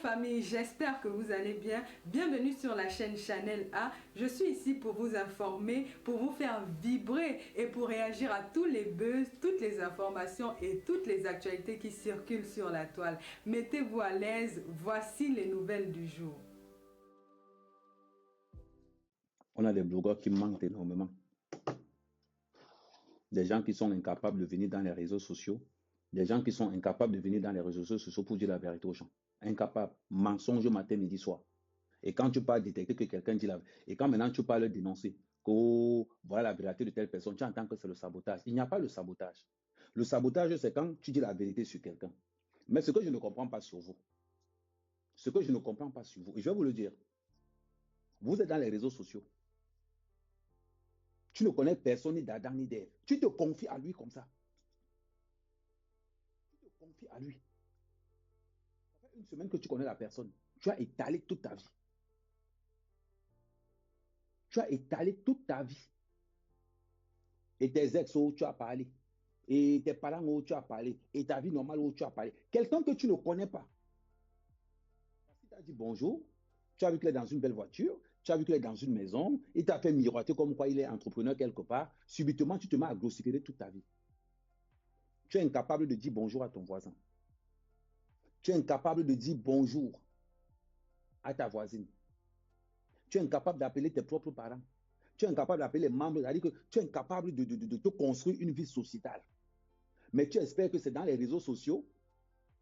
famille, j'espère que vous allez bien. Bienvenue sur la chaîne Channel A. Je suis ici pour vous informer, pour vous faire vibrer et pour réagir à tous les buzz, toutes les informations et toutes les actualités qui circulent sur la toile. Mettez-vous à l'aise, voici les nouvelles du jour. On a des blogueurs qui manquent énormément. Des gens qui sont incapables de venir dans les réseaux sociaux. Des gens qui sont incapables de venir dans les réseaux sociaux pour dire la vérité aux gens. Incapables. Mensonge matin, midi, soir. Et quand tu parles détecter que quelqu'un dit la vérité, et quand maintenant tu parles dénoncer, que voilà la vérité de telle personne, tu entends que c'est le sabotage. Il n'y a pas le sabotage. Le sabotage, c'est quand tu dis la vérité sur quelqu'un. Mais ce que je ne comprends pas sur vous, ce que je ne comprends pas sur vous, et je vais vous le dire, vous êtes dans les réseaux sociaux. Tu ne connais personne ni d'Adam ni d'Ève. Tu te confies à lui comme ça. Tu te confies à lui. Ça fait une semaine que tu connais la personne. Tu as étalé toute ta vie. Tu as étalé toute ta vie. Et tes ex où tu as parlé. Et tes parents où tu as parlé. Et ta vie normale où tu as parlé. Quelqu'un que tu ne connais pas. Si tu as dit bonjour, tu as vu qu'il est dans une belle voiture, tu as vu qu'il est dans une maison, il t'a fait miroiter comme quoi il est entrepreneur quelque part. Subitement, tu te mets à grossifier toute ta vie. Tu es incapable de dire bonjour à ton voisin. Tu es incapable de dire bonjour à ta voisine. Tu es incapable d'appeler tes propres parents. Tu es incapable d'appeler les membres. C'est-à-dire que tu es incapable de te construire une vie sociétale. Mais tu espères que c'est dans les réseaux sociaux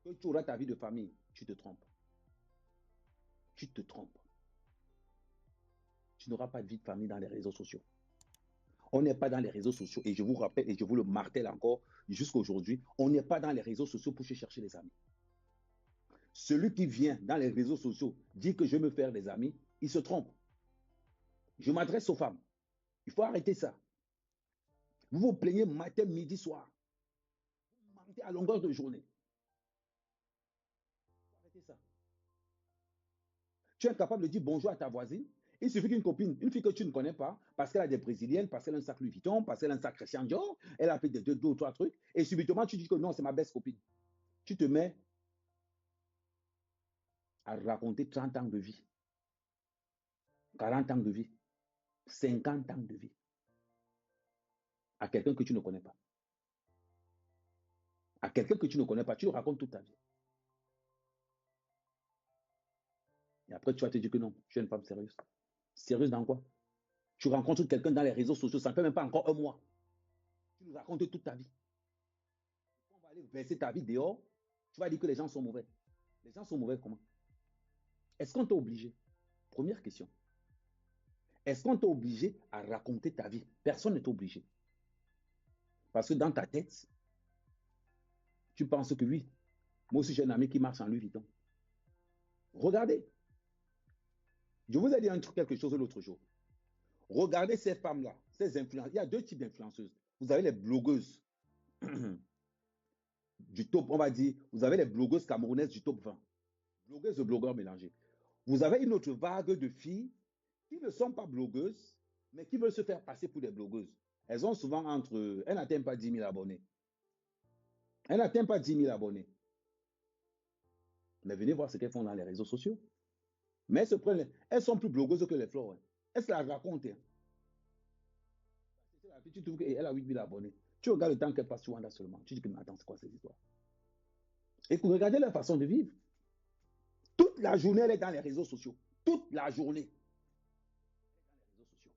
que tu auras ta vie de famille. Tu te trompes. Tu te trompes. Tu n'auras pas de vie de famille dans les réseaux sociaux. On n'est pas dans les réseaux sociaux. Et je vous rappelle et je vous le martèle encore jusqu'à aujourd'hui, on n'est pas dans les réseaux sociaux pour chercher des amis. Celui qui vient dans les réseaux sociaux dit que je veux me faire des amis, il se trompe. Je m'adresse aux femmes. Il faut arrêter ça. Vous vous plaignez matin, midi, soir. Vous mentez à longueur de journée. Il faut arrêter ça. Tu es incapable de dire bonjour à ta voisine. Il suffit qu'une copine, une fille que tu ne connais pas, parce qu'elle a des brésiliennes, parce qu'elle a un sac Louis Vuitton, parce qu'elle a un sac Christian Dior, elle a fait deux ou trois trucs, et subitement tu dis que non, c'est ma belle copine. Tu te mets à raconter 30 ans de vie, 40 ans de vie, 50 ans de vie à quelqu'un que tu ne connais pas. À quelqu'un que tu ne connais pas, tu le racontes toute ta vie. Et après, tu vas te dire que non, je suis une femme sérieuse. Sérieuse dans quoi? Tu rencontres quelqu'un dans les réseaux sociaux, ça ne fait même pas encore un mois. Tu nous racontes toute ta vie. On va aller verser ta vie dehors, tu vas dire que les gens sont mauvais. Les gens sont mauvais comment? Est-ce qu'on t'a obligé? Première question. Est-ce qu'on t'a obligé à raconter ta vie? Personne n'est obligé. Parce que dans ta tête, tu penses que oui, moi aussi j'ai un ami qui marche en Louis Vuitton. Regardez. Je vous ai dit quelque chose l'autre jour. Regardez ces femmes-là, ces influenceuses. Il y a deux types d'influenceuses. Vous avez les blogueuses du top, on va dire, vous avez les blogueuses camerounaises du top 20. Blogueuses et blogueurs mélangés. Vous avez une autre vague de filles qui ne sont pas blogueuses, mais qui veulent se faire passer pour des blogueuses. Elles ont souvent elles n'atteignent pas 10 000 abonnés. Elles n'atteignent pas 10 000 abonnés. Mais venez voir ce qu'elles font dans les réseaux sociaux. Mais elles sont plus blogueuses que les fleurs. Elles se la racontent. Tu trouves qu'elle a 8 000 abonnés. Tu regardes le temps qu'elle passe sur Wanda seulement. Tu dis que, mais attends, c'est quoi ces histoires? Écoute, regardez leur façon de vivre. Toute la journée, elle est dans les réseaux sociaux. Toute la journée. Elle est dans les réseaux sociaux.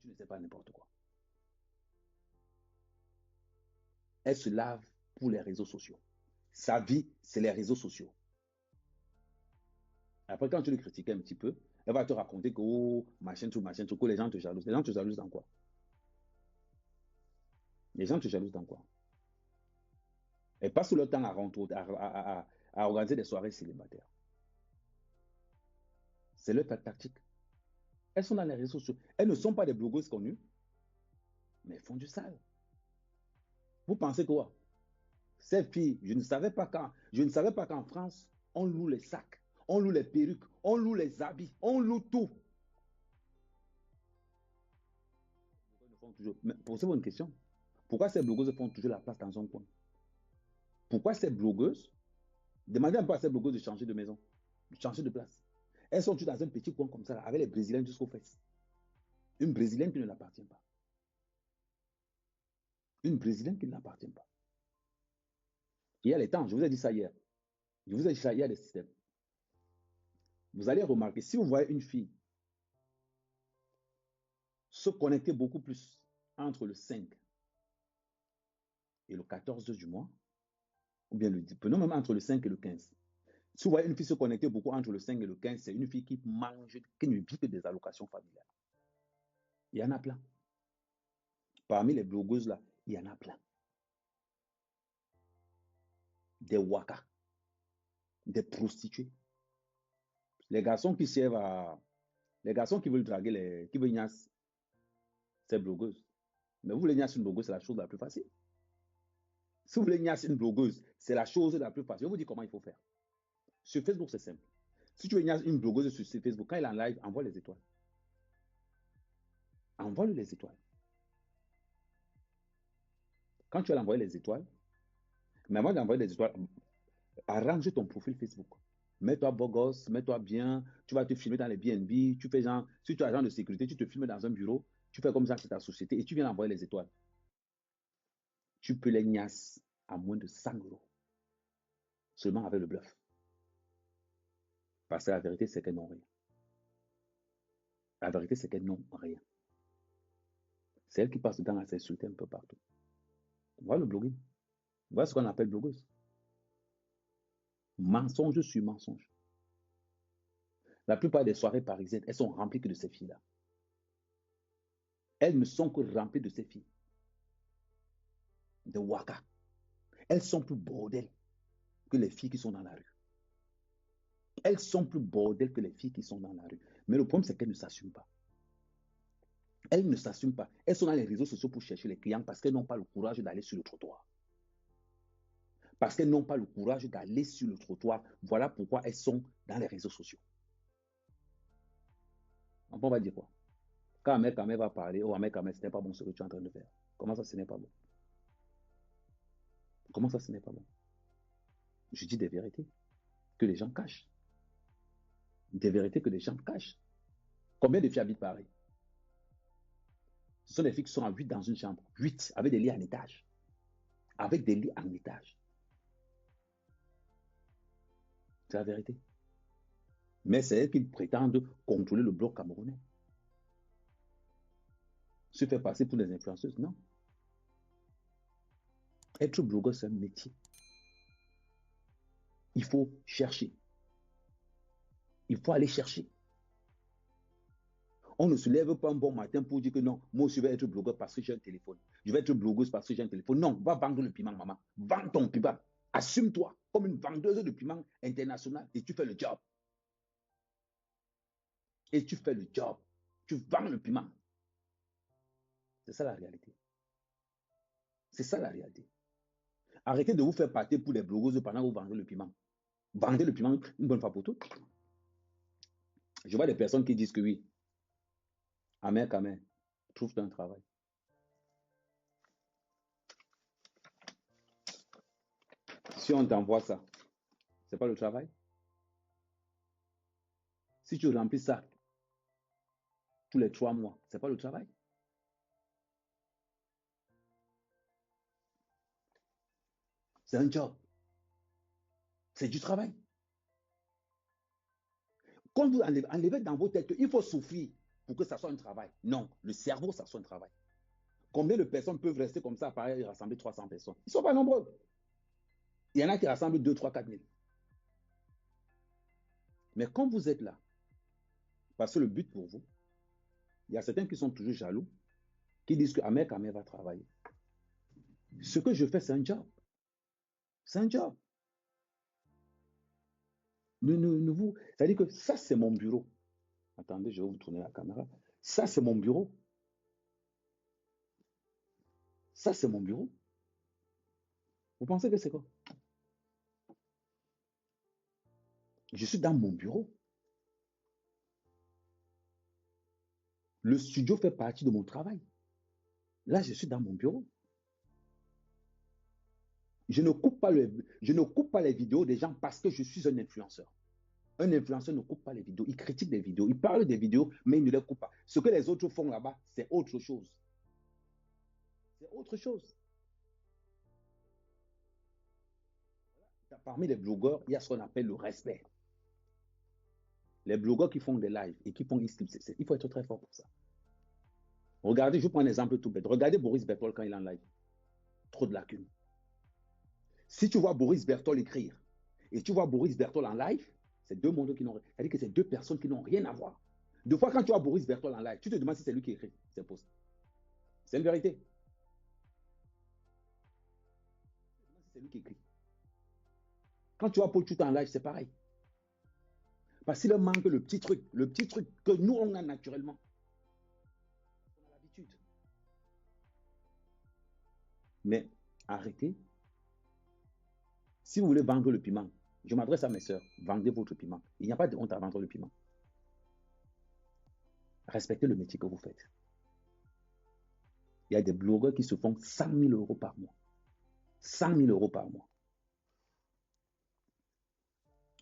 Tu ne sais pas n'importe quoi. Elle se lave pour les réseaux sociaux. Sa vie, c'est les réseaux sociaux. Après, quand tu le critiques un petit peu, elle va te raconter que, oh, machin, tout, que les gens te jalousent. Les gens te jalousent dans quoi? Les gens te jalousent dans quoi? Elles passent tout leur temps à organiser des soirées célibataires. C'est leur tactique. Elles sont dans les réseaux sociaux. Elles ne sont pas des blogueuses connues, mais elles font du sale. Vous pensez quoi? Ces filles, je ne savais pas qu'en France, on loue les sacs, on loue les perruques, on loue les habits, on loue tout. Mais posez-vous une question. Pourquoi ces blogueuses font toujours la place dans un coin? Pourquoi ces blogueuses Demandez un peu à ces blogueuses de changer de maison, de changer de place. Elles sont toutes dans un petit coin comme ça, là, avec les Brésiliens jusqu'aux fesses. Une Brésilienne qui ne l'appartient pas. Une Brésilienne qui ne l'appartient pas. Il y a les temps, je vous ai dit ça hier. Je vous ai dit ça, il y a des systèmes. Vous allez remarquer, si vous voyez une fille se connecter beaucoup plus entre le 5 et le 14 du mois, ou bien prenons même entre le 5 et le 15. Si vous voyez une fille se connecter beaucoup entre le 5 et le 15, c'est une fille qui mange, qui ne vit que des allocations familiales. Il y en a plein. Parmi les blogueuses là, il y en a plein. Des wakas, des prostituées. Les garçons qui servent à. Les garçons qui veulent draguer qui veulent niasse, c'est blogueuse. Mais vous voulez niasse une blogueuse, c'est la chose la plus facile. Si vous voulez niasse une blogueuse, c'est la chose la plus facile. Je vous dis comment il faut faire. Sur Facebook, c'est simple. Si tu veux niasse une blogueuse sur Facebook, quand elle est en live, envoie les étoiles. Envoie-lui les étoiles. Quand tu vas l'envoyer les étoiles, mais avant d'envoyer les étoiles, arrange ton profil Facebook. Mets-toi beau gosse, mets-toi bien, tu vas te filmer dans les BNB, tu fais genre, si tu es agent de sécurité, tu te filmes dans un bureau, tu fais comme ça, c'est ta société et tu viens envoyer les étoiles. Tu peux les niasses à moins de 100 euros. Seulement avec le bluff. Parce que la vérité, c'est qu'elles n'ont rien. La vérité, c'est qu'elles n'ont rien. C'est elles qui passent le temps à s'insulter un peu partout. Voilà le blogging. Voilà ce qu'on appelle blogueuse. Mensonge sur mensonge. La plupart des soirées parisiennes, elles sont remplies que de ces filles-là. Elles ne sont que remplies de ces filles. De waka. Elles sont plus bordel que les filles qui sont dans la rue. Elles sont plus bordel que les filles qui sont dans la rue. Mais le problème, c'est qu'elles ne s'assument pas. Elles ne s'assument pas. Elles sont dans les réseaux sociaux pour chercher les clients parce qu'elles n'ont pas le courage d'aller sur le trottoir. Parce qu'elles n'ont pas le courage d'aller sur le trottoir. Voilà pourquoi elles sont dans les réseaux sociaux. On va dire quoi? Quand un mec va parler, oh, un mec, ce n'est pas bon ce que tu es en train de faire. Comment ça, ce n'est pas bon? Comment ça, ce n'est pas bon? Je dis des vérités que les gens cachent. Des vérités que les gens cachent. Combien de filles habitent Paris? Ce sont des filles qui sont à 8 dans une chambre. 8 avec des lits en étage. Avec des lits en étage. C'est la vérité. Mais c'est elles qui prétendent contrôler le bloc camerounais. Se faire passer pour des influenceuses, non. Être blogueur, c'est un métier. Il faut chercher. Il faut aller chercher. On ne se lève pas un bon matin pour dire que non, moi je vais être blogueur parce que j'ai un téléphone. Je vais être blogueuse parce que j'ai un téléphone. Non, va vendre le piment, maman. Vends ton piment. Assume-toi comme une vendeuse de piment internationale et tu fais le job. Et tu fais le job. Tu vends le piment. C'est ça la réalité. C'est ça la réalité. Arrêtez de vous faire pâter pour les blogueuses pendant que vous vendez le piment. Vendez le piment une bonne fois pour toutes. Je vois des personnes qui disent que oui, Amen, Amen, trouve-toi un travail. Si on t'envoie ça, c'est pas le travail? Si tu remplis ça tous les 3 mois, c'est pas le travail? C'est un job. C'est du travail. Quand vous enlevez dans vos têtes qu'il faut souffrir pour que ça soit un travail. Non, le cerveau, ça soit un travail. Combien de personnes peuvent rester comme ça à Paris et rassembler 300 personnes? Ils ne sont pas nombreux. Il y en a qui rassemblent 2, 3, 4 000. Mais quand vous êtes là, parce que le but pour vous, il y a certains qui sont toujours jaloux, qui disent que Ahmed Kamé va travailler. Ce que je fais, c'est un job. C'est un job. C'est-à-dire que ça, c'est mon bureau. Attendez, je vais vous tourner la caméra. Ça, c'est mon bureau. Ça, c'est mon bureau. Vous pensez que c'est quoi? Je suis dans mon bureau. Le studio fait partie de mon travail. Là, je suis dans mon bureau. Je ne coupe je ne coupe pas les vidéos des gens parce que je suis un influenceur. Un influenceur ne coupe pas les vidéos. Il critique des vidéos. Il parle des vidéos, mais il ne les coupe pas. Ce que les autres font là-bas, c'est autre chose. C'est autre chose. Parmi les blogueurs, il y a ce qu'on appelle le respect. Les blogueurs qui font des lives et qui font il faut être très fort pour ça. Regardez, je prends un exemple tout bête. Regardez Boris Bertol quand il est en live. Trop de lacunes. Si tu vois Boris Bertol écrire et tu vois Boris Bertol en live, c'est deux mondes qui n'ont rien. C'est-à-dire que c'est deux personnes qui n'ont rien à voir. Deux fois, quand tu vois Boris Bertol en live, tu te demandes si c'est lui qui écrit. C'est possible. C'est une vérité. C'est lui qui écrit. Quand tu vois Paul Chouta en live, c'est pareil. Parce qu'il manque le petit truc que nous, on a naturellement. On a l'habitude. Mais arrêtez. Si vous voulez vendre le piment, je m'adresse à mes sœurs, vendez votre piment. Il n'y a pas de honte à vendre le piment. Respectez le métier que vous faites. Il y a des blogueurs qui se font 100 000 euros par mois. 100 000 euros par mois.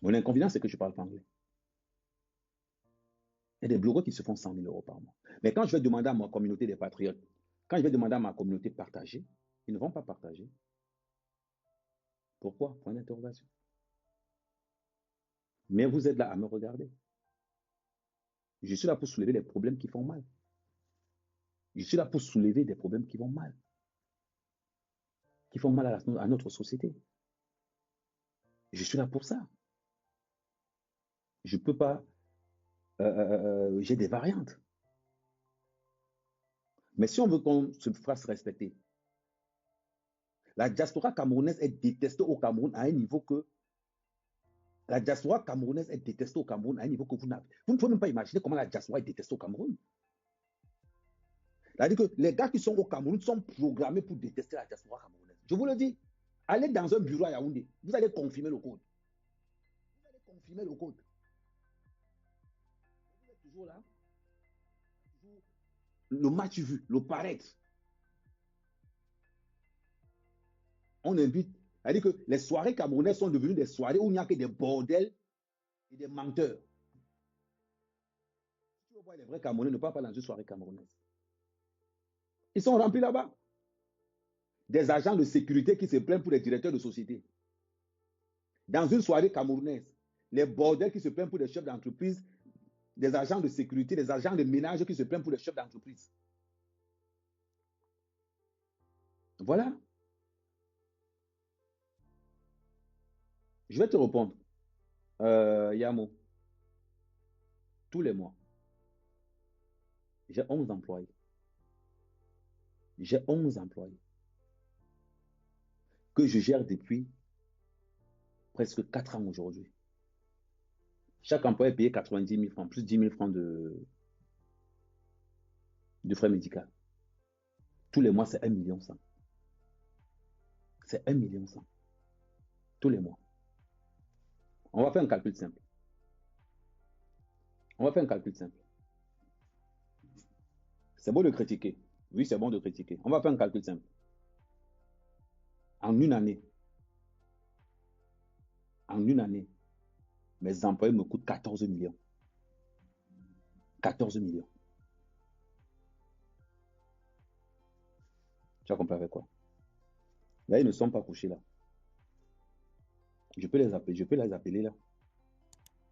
Mon inconvénient, c'est que je ne parle pas anglais. Il y a des blogueurs qui se font 100 000 euros par mois. Mais quand je vais demander à ma communauté des patriotes, quand je vais demander à ma communauté de partager, ils ne vont pas partager. Pourquoi? Point d'interrogation. Mais vous êtes là à me regarder. Je suis là pour soulever les problèmes qui font mal. Je suis là pour soulever des problèmes qui vont mal. Qui font mal à notre société. Je suis là pour ça. Je ne peux pas... j'ai des variantes. Mais si on veut qu'on se fasse respecter, la diaspora camerounaise est détestée au Cameroun à un niveau que... La diaspora camerounaise est détestée au Cameroun à un niveau que vous n'avez... Vous ne pouvez même pas imaginer comment la diaspora est détestée au Cameroun. C'est-à-dire que les gars qui sont au Cameroun sont programmés pour détester la diaspora camerounaise. Je vous le dis. Allez dans un bureau à Yaoundé. Vous allez confirmer le code. Vous allez confirmer le code. Vous êtes toujours là. Le match vu, le paraître. On invite. C'est-à-dire que les soirées camerounaises sont devenues des soirées où il n'y a que des bordels et des menteurs. Si tu veux voir les vrais Camerounais, ne parle pas dans une soirée camerounaise. Ils sont remplis là-bas. Des agents de sécurité qui se plaignent pour les directeurs de société. Dans une soirée camerounaise, les bordels qui se plaignent pour les chefs d'entreprise, des agents de sécurité, des agents de ménage qui se plaignent pour les chefs d'entreprise. Voilà. Je vais te répondre. Yamo, tous les mois, j'ai 11 employés. J'ai 11 employés que je gère depuis presque 4 ans aujourd'hui. Chaque employé est payé 90 000 francs, plus 10 000 francs de frais médicaux. Tous les mois, c'est 1,1 million. C'est 1,1 million. Tous les mois. On va faire un calcul simple. On va faire un calcul simple. C'est bon de critiquer. Oui, c'est bon de critiquer. On va faire un calcul simple. En une année, mes employés me coûtent 14 millions. 14 millions. Tu as compris avec quoi? Là, ils ne sont pas couchés là. Je peux les appeler là.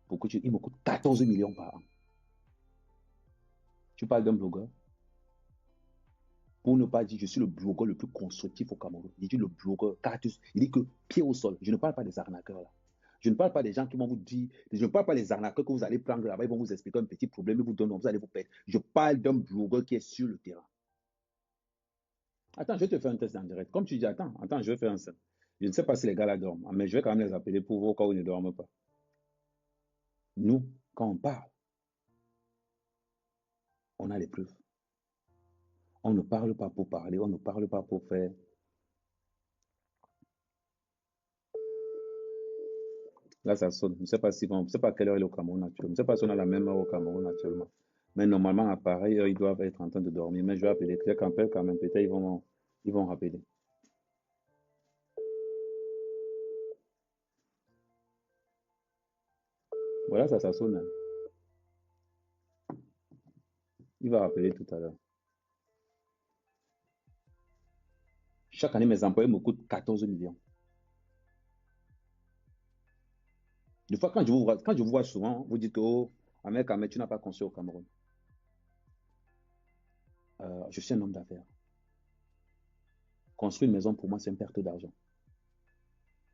Pourquoi ils me coûtent 14 millions par an. Tu parles d'un blogueur. Pour ne pas dire, je suis le blogueur le plus constructif au Cameroun. Il dit le blogueur, il dit que pied au sol. Je ne parle pas des arnaqueurs là. Je ne parle pas des gens qui vont vous dire, je ne parle pas des arnaqueurs que vous allez prendre là-bas, ils vont vous expliquer un petit problème, ils vous donnent, vous allez vous perdre. Je parle d'un blogueur qui est sur le terrain. Attends, je vais te faire un test en direct. Comme tu dis, attends, je vais faire un seul. Je ne sais pas si les gars là dorment, mais je vais quand même les appeler pour voir au cas où ils ne dorment pas. Nous, quand on parle, on a les preuves. On ne parle pas pour parler, on ne parle pas pour faire. Là, ça sonne. Je ne sais pas si je ne sais pas à quelle heure il est au Cameroun actuellement. Je ne sais pas si on a la même heure au Cameroun actuellement. Mais normalement, à pareille heure, ils doivent être en train de dormir. Mais je vais appeler. Quand même, peut-être ils vont rappeler. Voilà, ça sonne, hein. Il va rappeler tout à l'heure. Chaque année, mes employés me coûtent 14 millions. Des fois, quand je vous vois souvent, vous dites que, oh, Ahmed, tu n'as pas construit au Cameroun. Je suis un homme d'affaires. Construire une maison, pour moi, c'est une perte d'argent.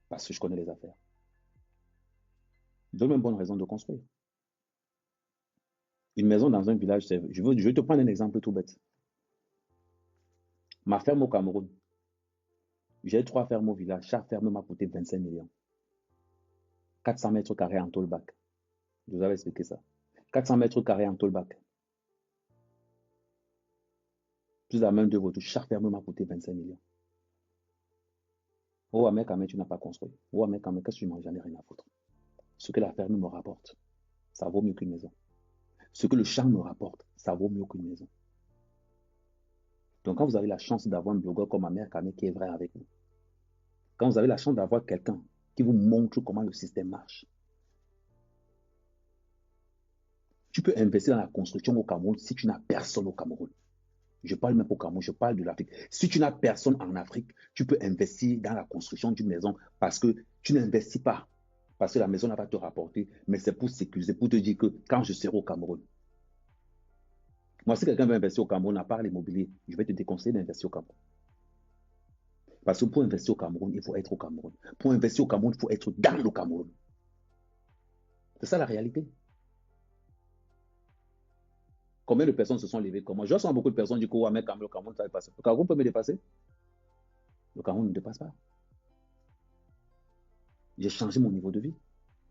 Parce que je connais les affaires. Donne-moi une bonne raison de construire. Une maison dans un village, je vais te prendre un exemple tout bête. Ma ferme au Cameroun, j'ai 3 fermes au village. Chaque ferme m'a coûté 25 millions. 400 mètres carrés en tollback. Je vous avais expliqué ça. 400 mètres carrés en tollback. Plus la main de votre, chaque ferme m'a coûté 25 millions. Oh, Ahmed, tu n'as pas construit. Oh, Ahmed, qu'est-ce que tu manges? J'en ai rien à foutre. Ce que la ferme me rapporte, ça vaut mieux qu'une maison. Ce que le champ me rapporte, ça vaut mieux qu'une maison. Donc, quand vous avez la chance d'avoir un blogueur comme Ahmed Kamé qui est vrai avec vous, quand vous avez la chance d'avoir quelqu'un qui vous montre comment le système marche, tu peux investir dans la construction au Cameroun si tu n'as personne au Cameroun. Je parle même au Cameroun, je parle de l'Afrique. Si tu n'as personne en Afrique, tu peux investir dans la construction d'une maison parce que tu n'investis pas. Parce que la maison va te rapporter, mais c'est pour sécuriser, pour te dire que quand je serai au Cameroun. Moi, si quelqu'un veut investir au Cameroun, à part l'immobilier, je vais te déconseiller d'investir au Cameroun. Parce que pour investir au Cameroun, il faut être au Cameroun. Pour investir au Cameroun, il faut être dans le Cameroun. C'est ça la réalité. Combien de personnes se sont levées comme moi? Je sens beaucoup de personnes du coup, ouais, mais le Cameroun, ça va passer. Le Cameroun peut me dépasser? Le Cameroun ne dépasse pas. J'ai changé mon niveau de vie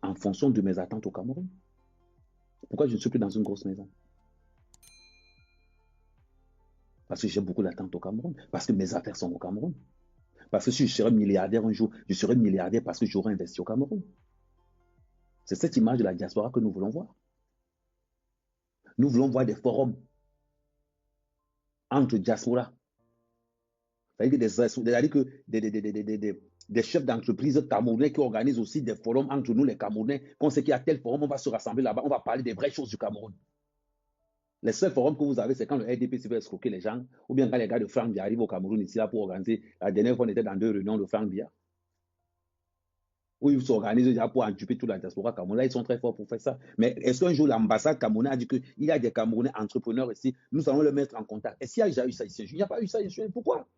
en fonction de mes attentes au Cameroun. Pourquoi je ne suis plus dans une grosse maison? Parce que j'ai beaucoup d'attentes au Cameroun. Parce que mes affaires sont au Cameroun. Parce que si je serais milliardaire un jour, je serais milliardaire parce que j'aurais investi au Cameroun. C'est cette image de la diaspora que nous voulons voir. Nous voulons voir des forums entre diaspora. C'est-à-dire que des chefs d'entreprise camerounais qui organisent aussi des forums entre nous, les Camerounais. Quand on sait qu'il y a tel forum, on va se rassembler là-bas, on va parler des vraies choses du Cameroun. Les seuls forums que vous avez, c'est quand le RDP veut escroquer les gens, ou bien quand les gars de Franck Bia arrivent au Cameroun ici là pour organiser. La dernière fois, on était dans 2 réunions de Franck Bia, où ils s'organisent déjà pour entuper toute la diaspora camerounaise. Ils sont très forts pour faire ça. Mais est-ce qu'un jour l'ambassade camerounaise a dit qu'il y a des Camerounais entrepreneurs ici, nous allons les mettre en contact? Est-ce qu'il y a déjà eu ça ici? Il n'y a pas eu ça ici. Pourquoi?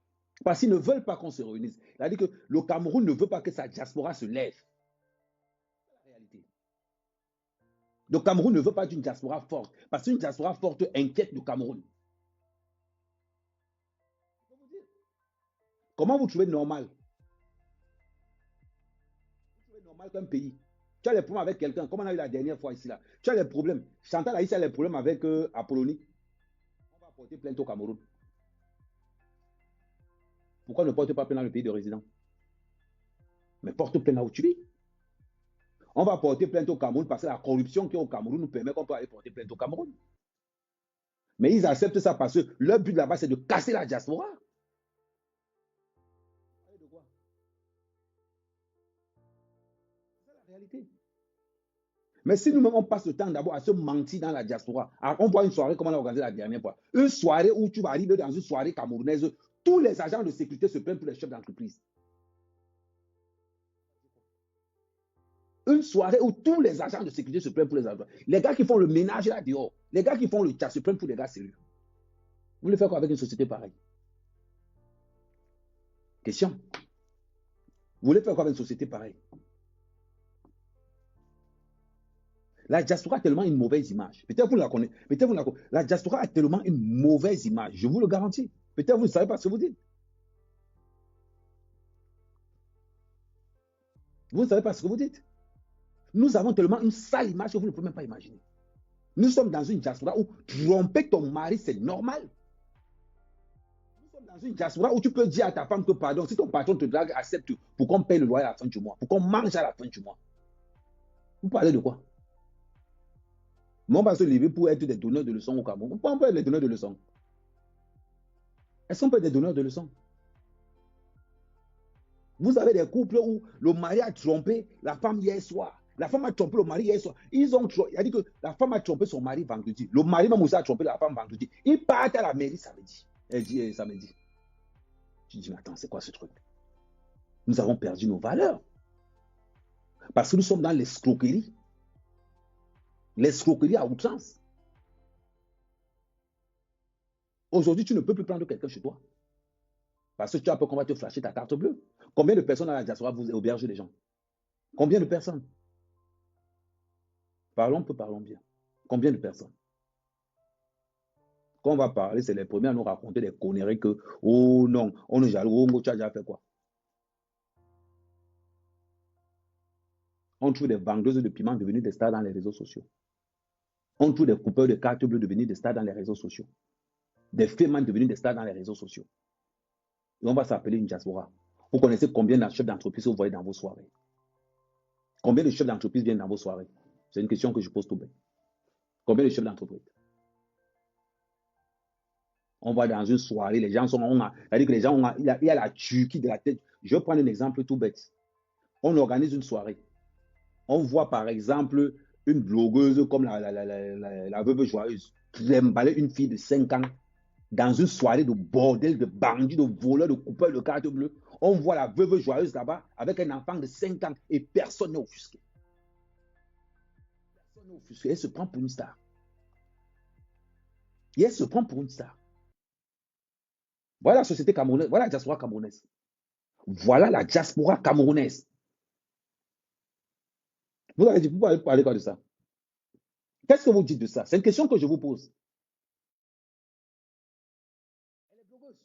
Parce qu'ils ne veulent pas qu'on se réunisse. C'est-à-dire que le Cameroun ne veut pas que sa diaspora se lève. C'est la réalité. Le Cameroun ne veut pas d'une diaspora forte. Parce qu'une diaspora forte inquiète le Cameroun. Comment vous trouvez normal? Vous trouvez normal qu'un pays, tu as des problèmes avec quelqu'un, comme on a eu la dernière fois ici là. Tu as des problèmes. Chantal a ici a des problèmes avec Apollonie. On va porter plainte au Cameroun. Pourquoi ne porte pas plainte dans le pays de résidence? Mais porte plainte là où tu vis. On va porter plainte au Cameroun parce que la corruption qui est au Cameroun nous permet qu'on peut aller porter plainte au Cameroun. Mais ils acceptent ça parce que leur but là-bas, c'est de casser la diaspora. C'est la réalité. Mais si nous-mêmes, on passe le temps d'abord à se mentir dans la diaspora, on voit une soirée comme on a organisé la dernière fois. Une soirée où tu vas arriver dans une soirée camerounaise, tous les agents de sécurité se plaignent pour les chefs d'entreprise. Une soirée où tous les agents de sécurité se plaignent pour les agents. Les gars qui font le ménage là dehors, les gars qui font le chat se plaignent pour les gars sérieux. Vous voulez faire quoi avec une société pareille? Question. Vous voulez faire quoi avec une société pareille? La diaspora a tellement une mauvaise image. Peut-être vous la connaissez. Peut-être vous la connaissez. La diaspora a tellement une mauvaise image. Je vous le garantis. Peut-être vous ne savez pas ce que vous dites. Vous ne savez pas ce que vous dites. Nous avons tellement une sale image que vous ne pouvez même pas imaginer. Nous sommes dans une diaspora où tromper ton mari, c'est normal. Nous sommes dans une diaspora où tu peux dire à ta femme que pardon, si ton patron te drague, accepte pour qu'on paye le loyer à la fin du mois, pour qu'on mange à la fin du mois. Vous parlez de quoi? Mais on va se lever pour être des donneurs de leçons au Cameroun. Pourquoi on peut être des donneurs de leçons? Est-ce qu'on peut être des donneurs de leçons? Vous avez des couples où le mari a trompé la femme hier soir. La femme a trompé le mari hier soir. Il a dit que la femme a trompé son mari vendredi. Le mari même aussi a trompé la femme vendredi. Ils partent à la mairie samedi. Elle dit samedi. Je dis, mais attends, c'est quoi ce truc? Nous avons perdu nos valeurs. Parce que nous sommes dans l'escroquerie. L'escroquerie à outrance. Aujourd'hui, tu ne peux plus prendre quelqu'un chez toi. Parce que tu as peur qu'on va te flasher ta carte bleue. Combien de personnes à la diaspora vous hébergez les gens? Combien de personnes? Parlons peu, parlons bien. Combien de personnes? Quand on va parler, c'est les premiers à nous raconter des conneries que, oh non, on est jaloux, tu as déjà fait quoi? On trouve des vendeuses de piments devenus des stars dans les réseaux sociaux. On trouve des coupeurs de cartes bleues devenus des stars dans les réseaux sociaux. Des femmes devenus des stars dans les réseaux sociaux. Et on va s'appeler une diaspora. Vous connaissez combien de chefs d'entreprise vous voyez dans vos soirées? Combien de chefs d'entreprise viennent dans vos soirées? C'est une question que je pose tout bête. Combien de chefs d'entreprise? On va dans une soirée, les gens sont... C'est-à-dire que les gens il y a la Turquie de la tête. Je vais prendre un exemple tout bête. On organise une soirée. On voit par exemple une blogueuse comme la veuve joyeuse trimballer une fille de 5 ans dans une soirée de bordel, de bandits, de voleurs, de coupeurs de cartes bleues. On voit la veuve joyeuse là-bas avec un enfant de 5 ans et personne n'est offusqué. Personne n'est offusqué. Elle se prend pour une star. Et elle se prend pour une star. Voilà la société camerounaise, voilà la diaspora camerounaise. Voilà la diaspora camerounaise. Vous allez parler quoi de ça? Qu'est-ce que vous dites de ça? C'est une question que je vous pose. Elle est blogueuse.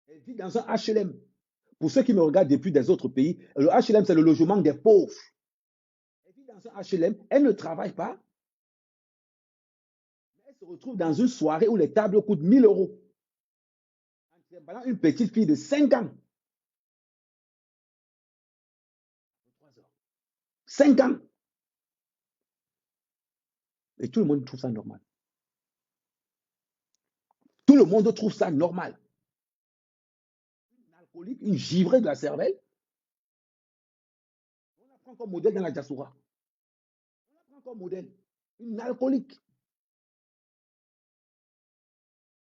Elle vit dans un HLM. Pour ceux qui me regardent depuis des autres pays, le HLM, c'est le logement des pauvres. Elle vit dans un HLM, elle ne travaille pas. Elle se retrouve dans une soirée où les tables coûtent 1000 euros. En trimballant une petite fille de 5 ans. 5 ans. Et tout le monde trouve ça normal. Tout le monde trouve ça normal. Une alcoolique, une givrée de la cervelle. On la prend comme modèle dans la diaspora. On la prend comme modèle. Une alcoolique.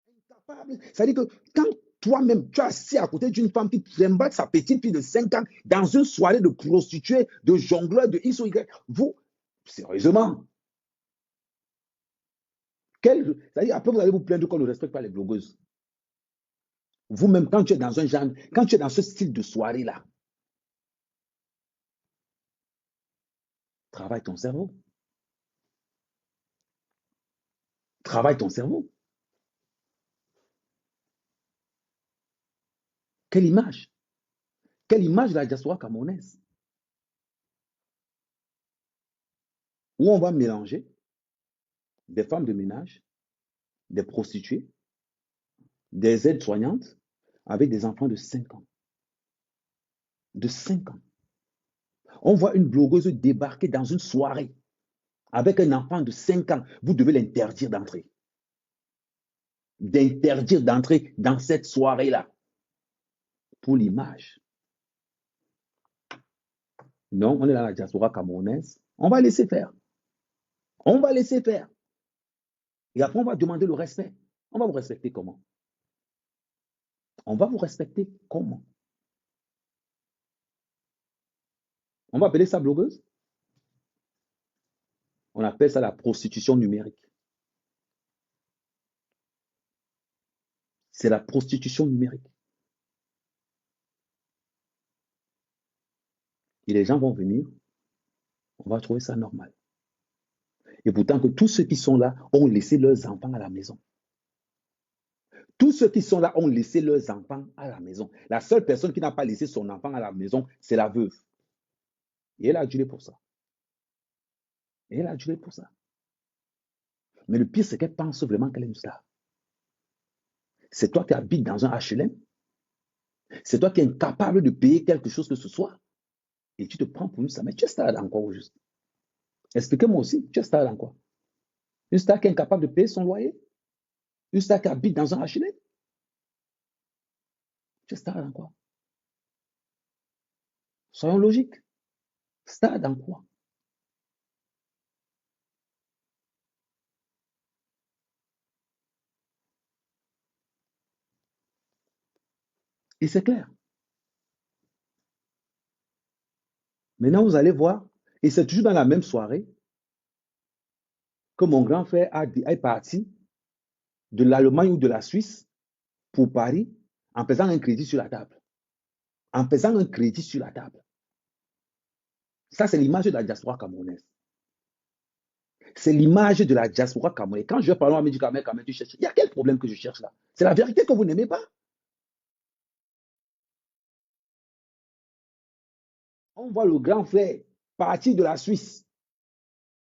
Incapable. C'est-à-dire que quand toi-même, tu es assis à côté d'une femme qui trimballe sa petite fille de 5 ans dans une soirée de prostituées, de jongleurs, de X ou Y, vous, sérieusement, c'est-à-dire après vous allez vous plaindre qu'on ne respecte pas les blogueuses. Vous-même, quand tu es dans un genre, quand tu es dans ce style de soirée-là, travaille ton cerveau. Travaille ton cerveau. Quelle image? Quelle image de la diaspora camerounaise? Où on va mélanger des femmes de ménage, des prostituées, des aides-soignantes avec des enfants de 5 ans. De 5 ans. On voit une blogueuse débarquer dans une soirée avec un enfant de 5 ans. Vous devez l'interdire d'entrer. D'interdire d'entrer dans cette soirée-là. Pour l'image. Non, on est dans la diaspora camerounaise. On va laisser faire. On va laisser faire. Et après, on va demander le respect. On va vous respecter comment? On va vous respecter comment? On va appeler ça blogueuse? On appelle ça la prostitution numérique. C'est la prostitution numérique. Et les gens vont venir, on va trouver ça normal. Et pourtant que tous ceux qui sont là ont laissé leurs enfants à la maison. Tous ceux qui sont là ont laissé leurs enfants à la maison. La seule personne qui n'a pas laissé son enfant à la maison, c'est la veuve. Et elle a duré pour ça. Et elle a duré pour ça. Mais le pire, c'est qu'elle pense vraiment qu'elle est une star. C'est toi qui habites dans un HLM. C'est toi qui es incapable de payer quelque chose que ce soit. Et tu te prends pour une star. Mais tu es star dans quoi au juste? Expliquez-moi aussi, tu es star dans quoi? Une star qui est incapable de payer son loyer? Une star qui habite dans un HLM? Tu es star dans quoi? Soyons logiques. Star dans quoi? Et c'est clair. Maintenant, vous allez voir, et c'est toujours dans la même soirée que mon grand frère est parti de l'Allemagne ou de la Suisse pour Paris en pesant un crédit sur la table. En pesant un crédit sur la table. Ça, c'est l'image de la diaspora camerounaise. C'est l'image de la diaspora camerounaise. Quand je parle, on me dit quand même, tu cherches. Il y a quel problème que je cherche là? C'est la vérité que vous n'aimez pas. On voit le grand frère partir de la Suisse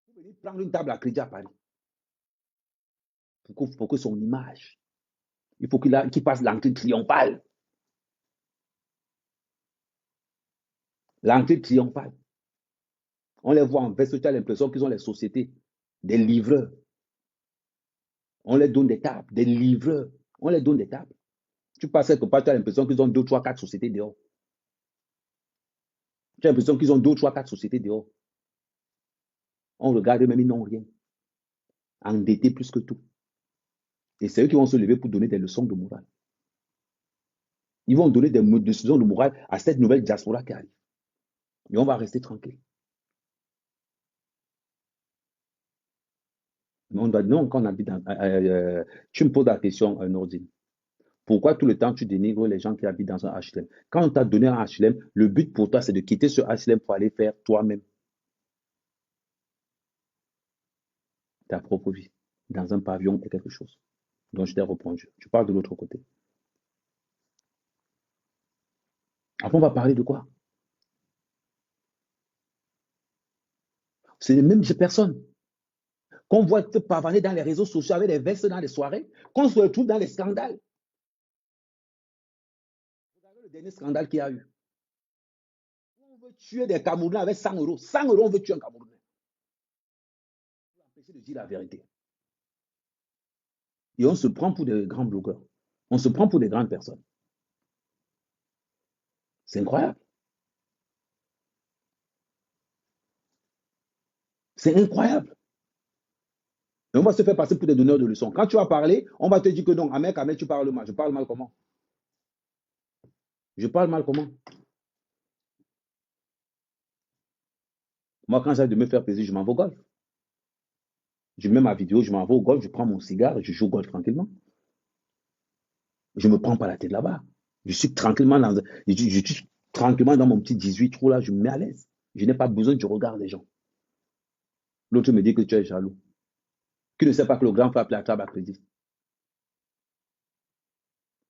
pour venir prendre une table à crédit à Paris. Pour que son image, il faut qu'il passe l'entrée triomphale. L'entrée triomphale. On les voit en veste, tu as l'impression qu'ils ont les sociétés, des livreurs. On les donne des tables, des livreurs. On les donne des tables. Tu passes quelque part, tu as l'impression qu'ils ont 2, 3, 4 sociétés dehors. Tu as l'impression qu'ils ont 2, 3, 4 sociétés dehors. On regarde même, ils n'ont rien. Endettés plus que tout. Et c'est eux qui vont se lever pour donner des leçons de morale. Ils vont donner des leçons de morale à cette nouvelle diaspora qui arrive. Et on va rester tranquille. Mais on doit, non, quand on habite dans, tu me poses la question, Nordine. Pourquoi tout le temps tu dénigres les gens qui habitent dans un HLM? Quand on t'a donné un HLM, le but pour toi, c'est de quitter ce HLM pour aller faire toi-même ta propre vie dans un pavillon et quelque chose. Donc, je t'ai répondu. Tu parles de l'autre côté. Après, on va parler de quoi? C'est les mêmes personnes qu'on voit te pavaner dans les réseaux sociaux avec des vestes dans les soirées, qu'on se retrouve dans les scandales. Regardez le dernier scandale qu'il y a eu. On veut tuer des Camerounais avec 100 euros. 100 euros, on veut tuer un Camerounais. Pour empêcher de dire la vérité. Et on se prend pour des grands blogueurs. On se prend pour des grandes personnes. C'est incroyable. C'est incroyable. Et on va se faire passer pour des donneurs de leçons. Quand tu vas parler, on va te dire que non, Ahmed, tu parles mal. Je parle mal comment? Je parle mal comment? Moi, quand j'ai de me faire plaisir, je m'en vais au golf. Je mets ma vidéo, je m'en vais au golf, je prends mon cigare, je joue au golf tranquillement. Je ne me prends pas la tête là-bas. Je suis tranquillement dans mon petit 18 trous là, je me mets à l'aise. Je n'ai pas besoin du regard des gens. L'autre me dit que tu es jaloux. Qui ne sait pas que le grand frère appelé à table à crédit.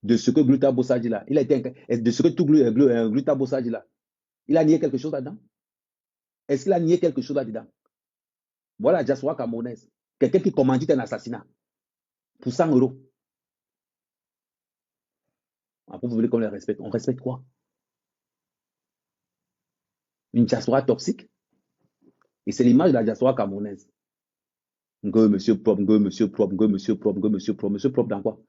De ce que Gluta Bossa dit là, il a été, de ce que tout Gluta Bossa dit là, il a nié quelque chose là-dedans? Est-ce qu'il a nié quelque chose là-dedans? Voilà, diaspora camerounaise. Quelqu'un qui commandite un assassinat pour 100 euros. Après, vous voulez qu'on les respecte. On respecte quoi? Une diaspora toxique? Et c'est l'image de la diaspora camerounaise. Monsieur propre, monsieur propre, monsieur propre, monsieur propre. Monsieur propre dans quoi?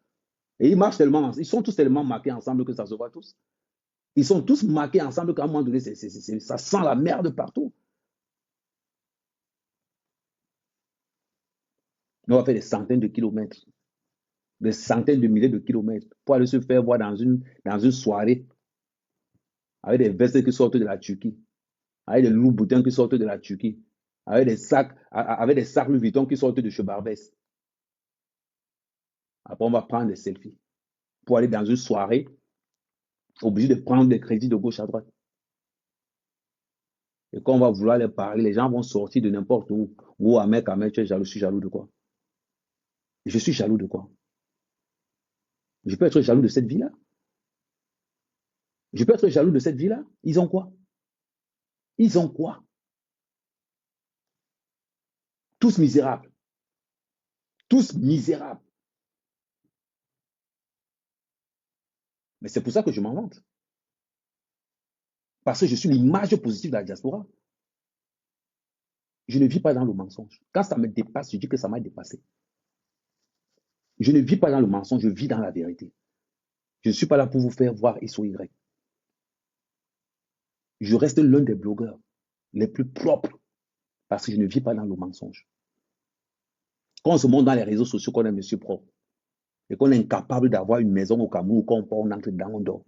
Et ils marchent tellement, ils sont tous tellement marqués ensemble que ça se voit tous. Ils sont tous marqués ensemble qu'à un moment donné, ça sent la merde partout. On va faire des centaines de kilomètres, des centaines de milliers de kilomètres pour aller se faire voir dans une soirée avec des vestes qui sortent de la Turquie, avec des loups-boutins qui sortent de la Turquie, avec des sacs Louis Vuitton qui sortent de chez Barbès. Après, on va prendre des selfies pour aller dans une soirée, obligé de prendre des crédits de gauche à droite. Et quand on va vouloir les parler, les gens vont sortir de n'importe où. Oh, Ahmed, tu es jaloux, je suis jaloux de quoi? Je suis jaloux de quoi? Je peux être jaloux de cette vie-là? Je peux être jaloux de cette vie-là? Ils ont quoi? Ils ont quoi? Tous misérables. Tous misérables. Mais c'est pour ça que je m'en vante. Parce que je suis l'image positive de la diaspora. Je ne vis pas dans le mensonge. Quand ça me dépasse, je dis que ça m'a dépassé. Je ne vis pas dans le mensonge, je vis dans la vérité. Je ne suis pas là pour vous faire voir X ou Y. Je reste l'un des blogueurs les plus propres parce que je ne vis pas dans le mensonge. Quand on se montre dans les réseaux sociaux qu'on est monsieur propre et qu'on est incapable d'avoir une maison au Cameroun, quand on entre dedans, on dort.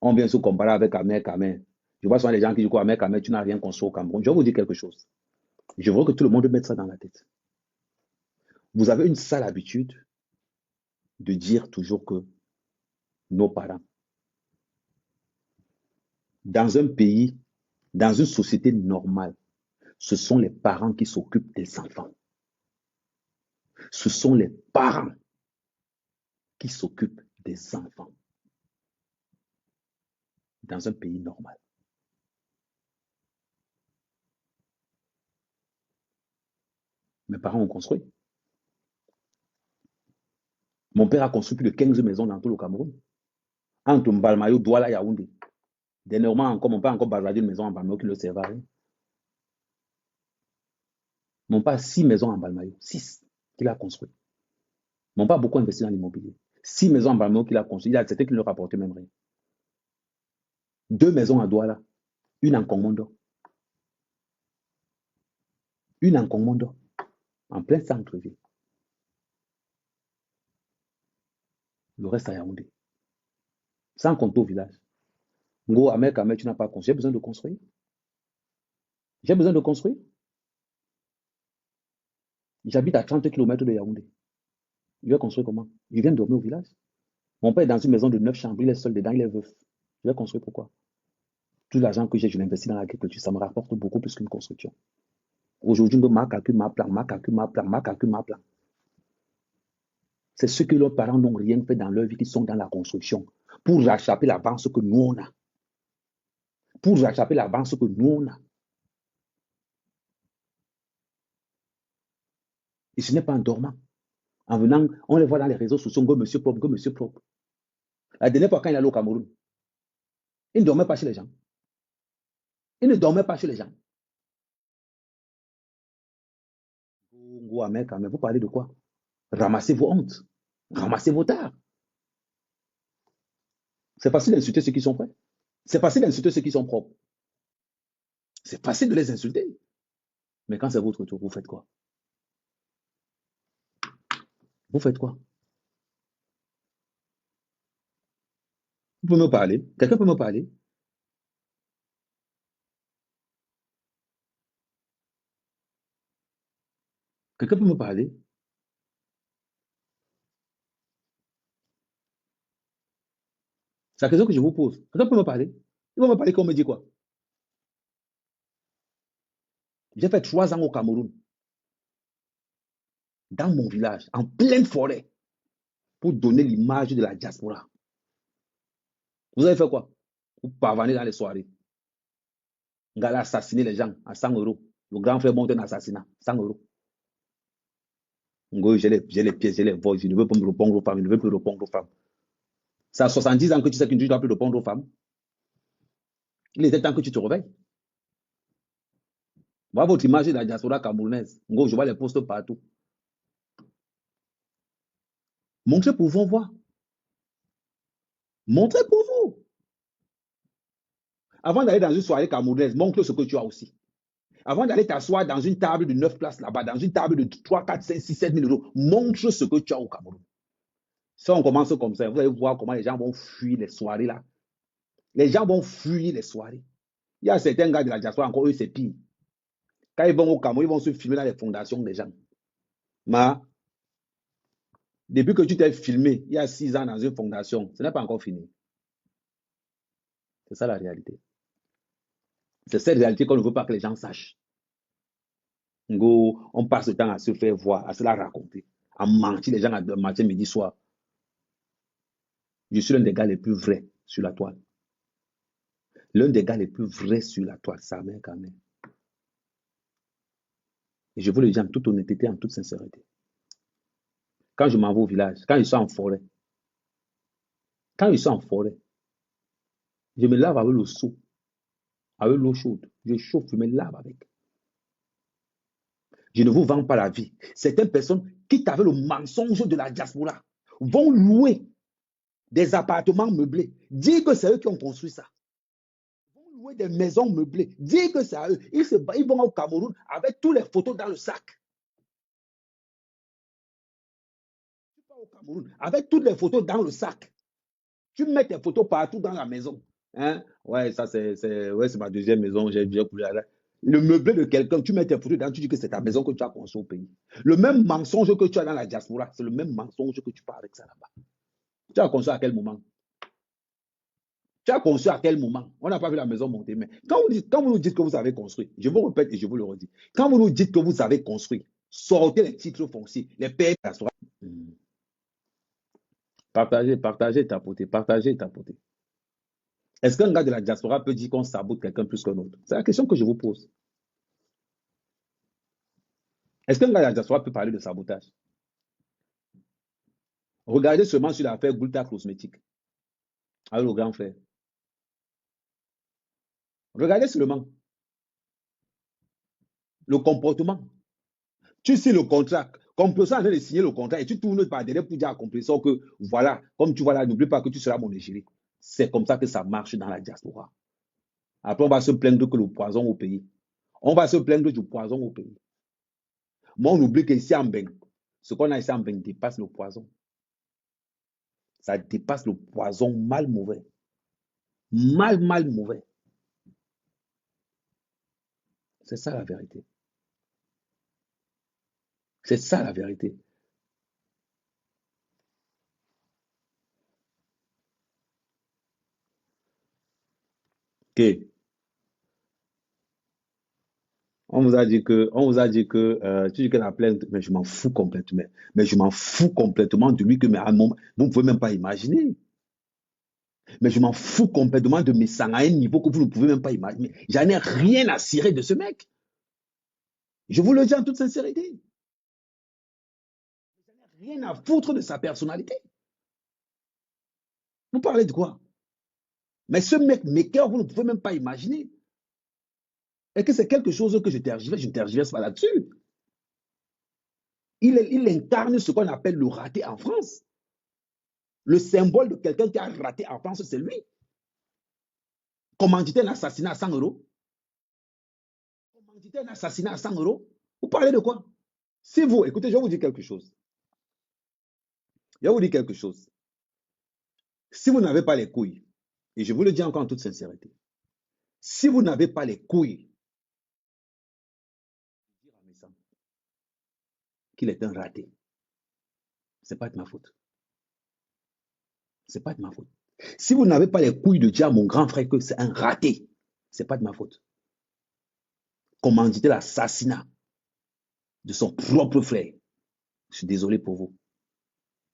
On vient se comparer avec Ahmed Kamer. Je vois souvent les gens qui disent quoi, Ahmed Kamer, tu n'as rien construit au Cameroun. Je vais vous dire quelque chose. Je veux que tout le monde mette ça dans la tête. Vous avez une sale habitude de dire toujours que nos parents, dans un pays, dans une société normale, ce sont les parents qui s'occupent des enfants. Ce sont les parents qui s'occupent des enfants. Dans un pays normal. Mes parents ont construit. Mon père a construit plus de 15 maisons dans tout le Cameroun. Entre Mbalmayo, Douala, Yaoundé. Dernièrement, encore, mon père a encore baladé une maison en Mbalmayo qui ne le servait à rien. Mon père a 6 maisons en Mbalmayo. 6 qu'il a construit. Mon père a beaucoup investi dans l'immobilier. 6 maisons en Mbalmayo qu'il a construit. Il a accepté qu'il ne rapportait même rien. 2 maisons à Douala. Une en Kongmondo. Une en Kongmondo. En plein centre-ville. Le reste à Yaoundé. Sans compter au village. Ngo, Ahmed Kamer, tu n'as pas construit. J'ai besoin de construire. J'ai besoin de construire. J'habite à 30 km de Yaoundé. Je vais construire comment? Je viens de dormir au village. Mon père est dans une maison de 9 chambres. Il est seul dedans, il est veuf. Je vais construire pourquoi? Tout l'argent que j'ai, je l'investis dans l'agriculture. Ça me rapporte beaucoup plus qu'une construction. Aujourd'hui, ma calcul, ma plan, ma calcul, ma plan, ma calcul, ma plan. C'est ceux que leurs parents n'ont rien fait dans leur vie qui sont dans la construction. Pour rattraper l'avance que nous on a. Pour rattraper l'avance que nous on a. Et ce n'est pas en dormant. En venant, on les voit dans les réseaux sociaux, go monsieur propre, go monsieur propre. La dernière fois quand il allait au Cameroun, il ne dormait pas chez les gens. Il ne dormait pas chez les gens. Vous parlez de quoi? Ramassez vos hontes. Ramassez vos tares. C'est facile d'insulter ceux qui sont prêts. C'est facile d'insulter ceux qui sont propres. C'est facile de les insulter. Mais quand c'est votre tour, vous faites quoi? Vous faites quoi? Vous pouvez me parler? Quelqu'un peut me parler? Quelqu'un peut me parler? C'est la question que je vous pose. Quelqu'un peut me parler? Il va me parler qu'on me dit quoi? J'ai fait 3 ans au Cameroun, dans mon village, en pleine forêt, pour donner l'image de la diaspora. Vous avez fait quoi? Vous parvenez dans les soirées. Vous allez assassiner les gens à 100 euros. Le grand frère monte un assassinat, 100 euros. J'ai les pièces, j'ai les voix, je ne veux pas me répondre aux femmes, je ne veux plus répondre aux femmes. C'est à 70 ans que tu sais que tu ne dois plus répondre aux femmes. Il était temps que tu te réveilles. Voilà votre image de la diaspora camerounaise. Je vois les postes partout. Montrez pour vous voir. Montrez pour vous. Avant d'aller dans une soirée camerounaise, montre ce que tu as aussi. Avant d'aller t'asseoir dans une table de 9 places là-bas, dans une table de 3, 4, 5, 6, 7 000 euros, montre ce que tu as au Cameroun. Si on commence comme ça, vous allez voir comment les gens vont fuir les soirées là. Les gens vont fuir les soirées. Il y a certains gars de la diaspora, encore eux, c'est pire. Quand ils vont au Cameroun, ils vont se filmer dans les fondations des gens. Mais, depuis que tu t'es filmé, il y a 6 ans dans une fondation, ce n'est pas encore fini. C'est ça la réalité. C'est cette réalité qu'on ne veut pas que les gens sachent. On passe le temps à se faire voir, à se la raconter, à mentir les gens à matin, midi, soir. Je suis l'un des gars les plus vrais sur la toile. L'un des gars les plus vrais sur la toile, ça m'est quand même. Et je vous le dis en toute honnêteté, en toute sincérité. Quand je m'en vais au village, quand je suis en forêt, je me lave avec le seau, avec l'eau chaude. Je chauffe, je me lave avec. Je ne vous vends pas la vie. Certaines personnes qui avaient le mensonge de la diaspora vont louer des appartements meublés. Dire que c'est eux qui ont construit ça. Ils vont louer des maisons meublées, dire que c'est à eux. Ils vont au Cameroun avec toutes les photos dans le sac. Tu pars au Cameroun avec toutes les photos dans le sac. Tu mets tes photos partout dans la maison. Hein? Ouais, ça c'est ma deuxième maison. J'ai déjà coulé là. Le meublé de quelqu'un, tu mets tes photos dedans, tu dis que c'est ta maison que tu as construit au pays. Le même mensonge que tu as dans la diaspora, c'est le même mensonge que tu pars avec ça là-bas. Tu as construit à quel moment? Tu as construit à quel moment? On n'a pas vu la maison monter. Mais quand vous nous dites que vous avez construit, je vous répète et je vous le redis, quand vous nous dites que vous avez construit, sortez les titres fonciers, les pays. Partagez, partagez, tapotez, partagez, tapotez. Est-ce qu'un gars de la diaspora peut dire qu'on sabote quelqu'un plus qu'un autre? C'est la question que je vous pose. Est-ce qu'un gars de la diaspora peut parler de sabotage? Regardez seulement sur l'affaire Gulta Cosmétique avec le grand frère. Regardez seulement le comportement. Tu signes le contrat, Compressor est en train de signer le contrat et tu tournes par derrière pour dire à Compressor que voilà, comme tu vois là, n'oublie pas que tu seras mon égérie. C'est comme ça que ça marche dans la diaspora. Après, on va se plaindre que le poison au pays. On va se plaindre du poison au pays. Mais on oublie qu'ici en Beng, ce qu'on a ici en Beng dépasse le poison. Ça dépasse le poison mal mauvais. Mal mauvais. C'est ça la vérité. C'est ça la vérité. Ok. On vous a dit tu dis que la plainte, mais je m'en fous complètement. Mais je m'en fous complètement de lui que, mais à un moment, vous ne pouvez même pas imaginer. Mais je m'en fous complètement de mes sangs à un niveau que vous ne pouvez même pas imaginer. J'en ai rien à cirer de ce mec. Je vous le dis en toute sincérité. J'en ai rien à foutre de sa personnalité. Vous parlez de quoi? Mais ce mec, mes cœurs, vous ne pouvez même pas imaginer. Et que c'est quelque chose que je ne tergiverse pas là-dessus. Il incarne ce qu'on appelle le raté en France. Le symbole de quelqu'un qui a raté en France, c'est lui. Commanditer un assassinat à 100 euros. Commanditer un assassinat à 100 euros. Vous parlez de quoi? Si vous, écoutez, je vais vous dire quelque chose. Je vais vous dire quelque chose. Si vous n'avez pas les couilles, et je vous le dis encore en toute sincérité, si vous n'avez pas les couilles, qu'il est un raté, c'est pas de ma faute. C'est pas de ma faute. Si vous n'avez pas les couilles de dire à mon grand frère que c'est un raté, c'est pas de ma faute. Commanditer l'assassinat de son propre frère, je suis désolé pour vous.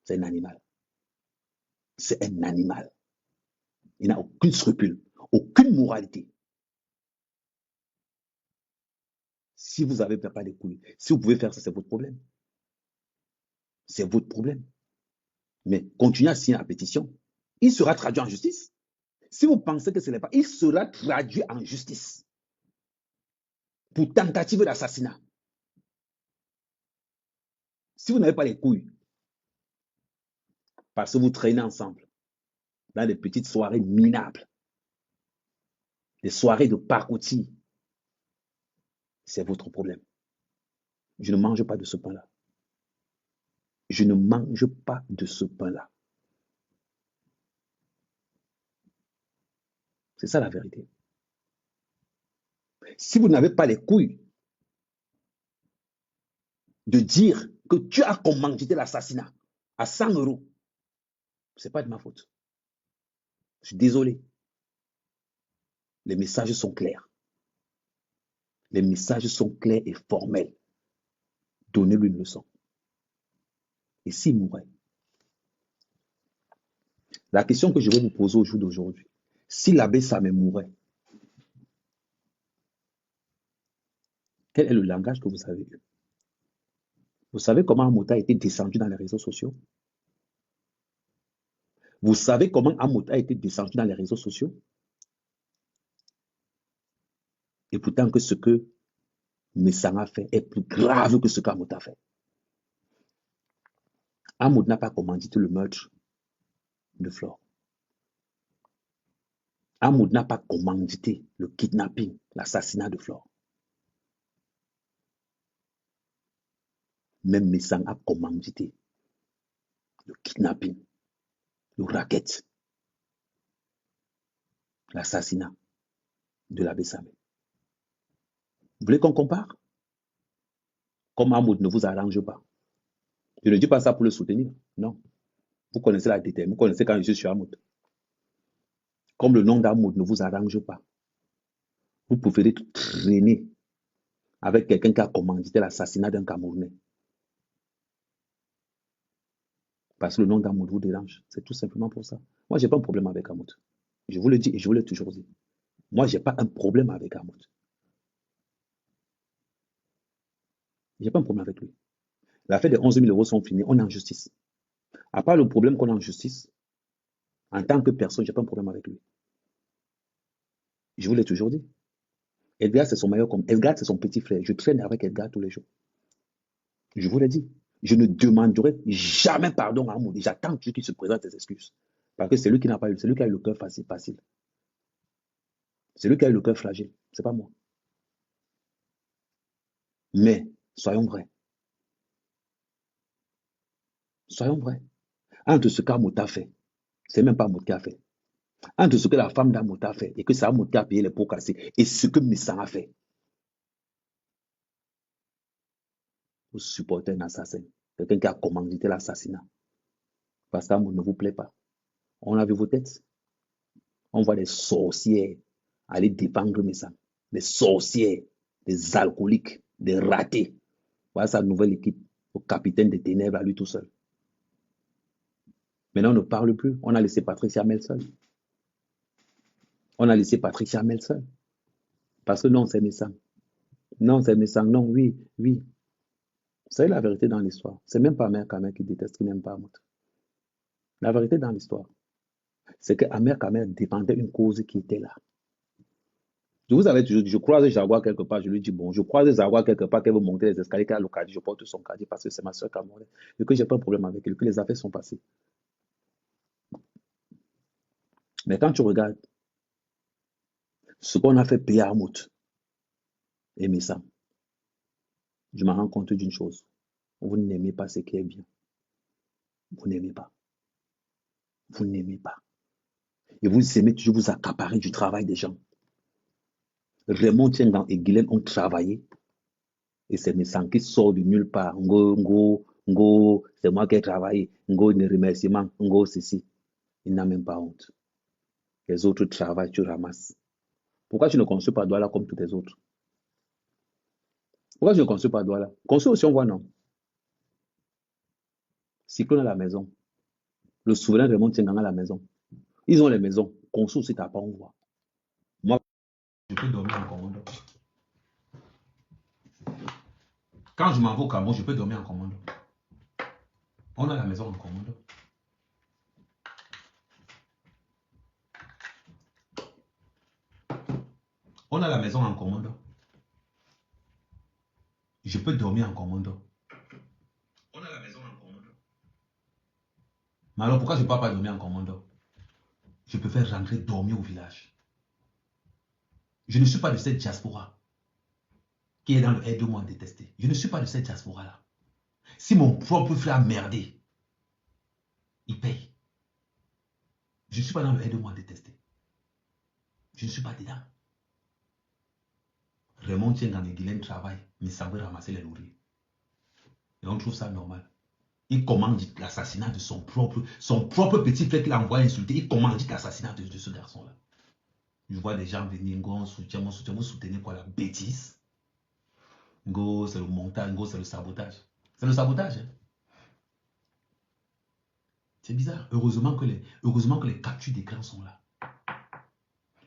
C'est un animal. C'est un animal. Il n'a aucun scrupule, aucune moralité. Si vous n'avez pas les couilles, si vous pouvez faire ça, c'est votre problème. C'est votre problème. Mais continuez à signer la pétition. Il sera traduit en justice. Si vous pensez que ce n'est pas, il sera traduit en justice pour tentative d'assassinat. Si vous n'avez pas les couilles, parce que vous traînez ensemble dans des petites soirées minables, des soirées de parcourtis, c'est votre problème. Je ne mange pas de ce pain-là. Je ne mange pas de ce pain-là. C'est ça la vérité. Si vous n'avez pas les couilles de dire que tu as commandité l'assassinat à 100 euros, ce n'est pas de ma faute. Je suis désolé. Les messages sont clairs. Les messages sont clairs et formels. Donnez-lui une leçon. Et s'il mourait, la question que je vais vous poser au jour d'aujourd'hui, si l'abbé Samé mourait, quel est le langage que vous avez eu? Vous savez comment Amota a été descendu dans les réseaux sociaux? Vous savez comment Amota a été descendu dans les réseaux sociaux? Et pourtant que ce que Messanga a fait est plus grave que ce qu'Amota a fait. Amoud n'a pas commandité le meurtre de Flore. Hamoud n'a pas commandité le kidnapping, l'assassinat de Flore. Même Messang a commandité le kidnapping, le racket, l'assassinat de l'abbé Samé. Vous voulez qu'on compare? Comme Hamoud ne vous arrange pas. Je ne dis pas ça pour le soutenir, non. Vous connaissez la détermination, vous connaissez quand je suis sur Hamoud. Comme le nom d'Hamoud ne vous arrange pas, vous préférez traîner avec quelqu'un qui a commandité l'assassinat d'un Camerounais. Parce que le nom d'Hamoud vous dérange. C'est tout simplement pour ça. Moi, je n'ai pas un problème avec Hamoud. Je vous le dis et je vous l'ai toujours dit. Moi, je n'ai pas un problème avec Hamoud. Je n'ai pas un problème avec lui. L'affaire des 11 000 euros sont finis. On est en justice. À part le problème qu'on a en justice, en tant que personne, je n'ai pas un problème avec lui. Je vous l'ai toujours dit. Edgar, c'est son meilleur comme. Edgar, c'est son petit frère. Je traîne avec Edgar tous les jours. Je vous l'ai dit. Je ne demanderai jamais pardon à Hamoud. J'attends qu'il se présente des excuses. Parce que c'est lui qui n'a pas eu. C'est lui qui a eu le cœur facile. C'est lui qui a eu le cœur fragile. Ce n'est pas moi. Mais, soyons vrais. Soyons vrais. Entre ce qu'Hamoud a fait, c'est même pas Hamoud qui a fait. Entre ce que la femme d'Hamoud a fait et que c'est Hamoud qui a payé les pots cassés et ce que Messang a fait. Vous supportez un assassin, quelqu'un qui a commandité l'assassinat. Parce qu'Hamoud ne vous plaît pas. On a vu vos têtes. On voit des sorcières aller défendre Messang. Des sorcières, des alcooliques, des ratés. Voilà sa nouvelle équipe, au capitaine des ténèbres à lui tout seul. Maintenant, on ne parle plus. On a laissé Patricia Mel seule. On a laissé Patricia Mel seule. Parce que non, c'est Messang. Non, c'est Messang. Non, oui. Vous savez la vérité dans l'histoire. C'est même pas Amer Kamer qui déteste, qui n'aime pas Hamoud. La vérité dans l'histoire, c'est que Amer Kamer défendait une cause qui était là. Je vous avais toujours dit, je croise Jaguar quelque part, je lui dis, bon, je croise Jaguar quelque part, qu'elle veut monter les escaliers, qu'elle a le caddie, je porte son caddie parce que c'est ma soeur camerounaise, et que j'ai pas de problème avec elle, que les affaires sont passées. Mais quand tu regardes ce qu'on a fait payer à Hamoud et Messang, je me rends compte d'une chose. Vous n'aimez pas ce qui est bien. Vous n'aimez pas. Vous n'aimez pas. Et vous aimez toujours vous accaparer du travail des gens. Raymond Tiengan et Guilhem ont travaillé. Et c'est Messang qui sort de nulle part. Ngo, c'est moi qui ai travaillé. Ngo, ne remerciements. Ngo, ceci. Il n'a même pas honte. Les autres travaillent, tu ramasses. Pourquoi tu ne construis pas Douala comme tous les autres? Pourquoi tu ne construis pas Douala? Construis aussi, on voit, non? Cyclone à la maison. Le souverain Raymond Tiengan à la maison. Ils ont les maisons. Construis aussi, t'as pas, on voit. Moi, je peux dormir en commando. Quand je m'en vais au Cameroun, je peux dormir en commando. On a la maison en commando. On a la maison en commando. Je peux dormir en commando. On a la maison en commando. Mais alors pourquoi je ne peux pas dormir en commando? Je peux faire rentrer dormir au village. Je ne suis pas de cette diaspora qui est dans le aide-moi détesté. Je ne suis pas de cette diaspora-là. Si mon propre frère a merdé, il paye. Je ne suis pas dans le aide-moi détesté. Je ne suis pas dedans. Raymond Tiengan et Guilhem travaillent, mais ça veut ramasser les lourds. Et on trouve ça normal. Il commande l'assassinat de son propre petit frère qu'il a envoyé insulter. Il commande l'assassinat de ce garçon-là. Je vois des gens venir, Ngo, on soutient, vous soutenez quoi, la bêtise? Ngo, c'est le montage, Ngo, c'est le sabotage. C'est le sabotage. Hein? C'est bizarre. Heureusement que les captures d'écran sont là.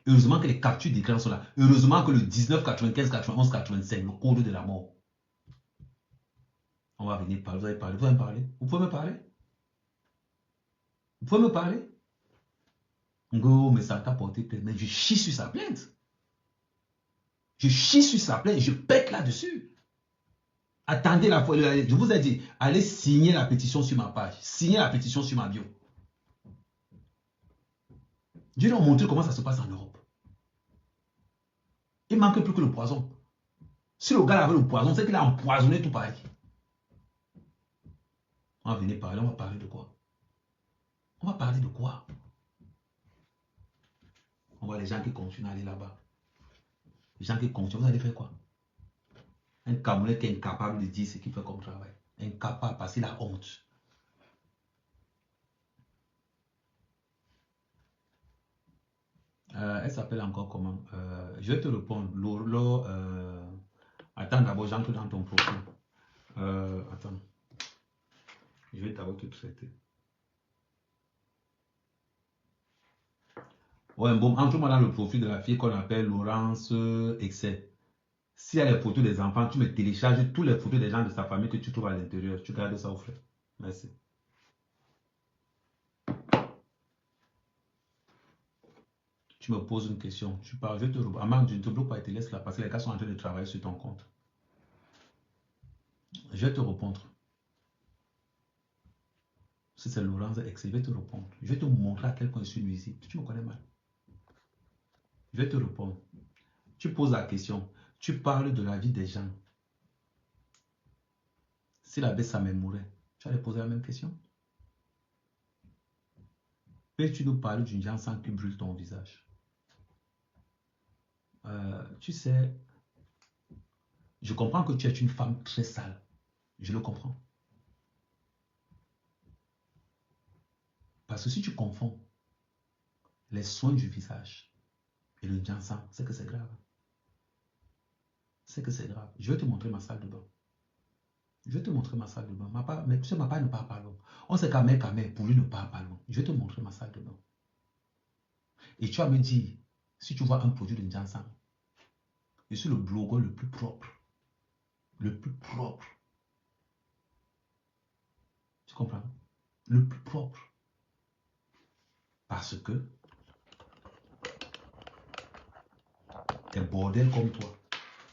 Heureusement que les captures d'écran sont là. Heureusement que le 19, 95, 91, 85, le code de la mort. On va venir parler. Vous allez parler. Vous allez me parler. Vous pouvez me parler? Vous pouvez me parler? Ngo, mais ça t'a porté plainte. Mais je chie sur sa plainte. Je chie sur sa plainte. Je pète là-dessus. Attendez la fois. Je vous ai dit, allez signer la pétition sur ma page. Signez la pétition sur ma bio. Dieu leur montrer comment ça se passe en Europe. Il manque plus que le poison. Si le gars avait le poison, c'est qu'il a empoisonné tout Paris. On va venir parler, on va parler de quoi? On va parler de quoi? On voit les gens qui continuent à aller là-bas. Les gens qui continuent, vous allez faire quoi? Un Camerounais qui est incapable de dire ce qu'il fait comme travail. Incapable parce qu'il a honte. Elle s'appelle encore comment? Je vais te répondre. Lolo, attends d'abord, j'entre dans ton profil. Attends. Je vais d'abord te traiter. Ouais, bon, entre-moi dans le profil de la fille qu'on appelle Laurence Excès. S'il y a les photos des enfants, tu me télécharges toutes les photos des gens de sa famille que tu trouves à l'intérieur. Tu gardes ça au frais. Merci. Tu me poses une question. Tu parles, je te réponds. Amand, je ne te bloque pas et te laisse là parce que les gars sont en train de travailler sur ton compte. Je vais te répondre. Si c'est Laurence Excès, je vais te répondre. Je vais te montrer à quel point je suis nuisible. Tu me connais mal. Je vais te répondre. Tu poses la question. Tu parles de la vie des gens. Si la baisse, ça mourait, tu allais poser la même question. Peux-tu nous parler d'une gens qui brûle ton visage? Tu sais, je comprends que tu es une femme très sale. Je le comprends. Parce que si tu confonds les soins du visage et le ginseng, c'est que c'est grave. C'est que c'est grave. Je vais te montrer ma salle de bain. Je vais te montrer ma salle de bain. Mais tu sais, ma part ne parle pas long. On sait qu'Amé, pour lui, ne parle pas long. Je vais te montrer ma salle de bain. Et tu vas me dire, si tu vois un produit de ginseng, je suis le blogueur le plus propre. Le plus propre. Tu comprends? Le plus propre. Parce que des bordels comme toi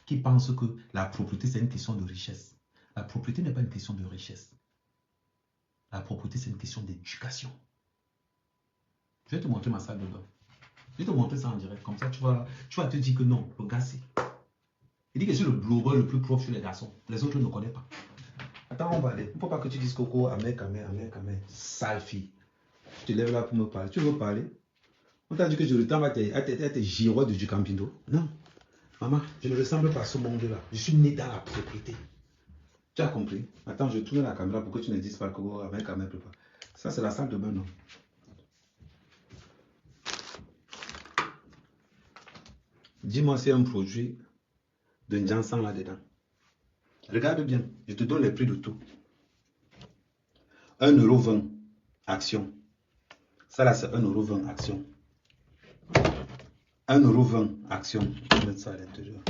qui pensent que la propriété c'est une question de richesse. La propriété n'est pas une question de richesse. La propriété c'est une question d'éducation. Je vais te montrer ma salle de bain. Je vais te montrer ça en direct. Comme ça tu vas te dire que non, le gars c'est. Il dit que je suis le blogueur le plus propre sur les garçons. Les autres ne connaissent pas. Attends, on va aller. Il ne faut pas que tu dises Coco, Amé. Sale fille. Tu te lèves là pour me parler. Tu veux parler? On t'a dit que je ressemble à tes giroids de Ducampindo. Non. Maman, je ne ressemble pas à ce monde-là. Je suis né dans la propriété. Tu as compris? Attends, je tourne la caméra pour que tu ne dises pas Coco, Amé. Ça, c'est la salle de bain, non? Dis-moi s'il y a un produit de ginseng là-dedans. Regarde bien, je te donne les prix de tout. 1,20 € action. Ça là, c'est 1,20 € action. 1,20 € action. Je vais mettre ça à l'intérieur.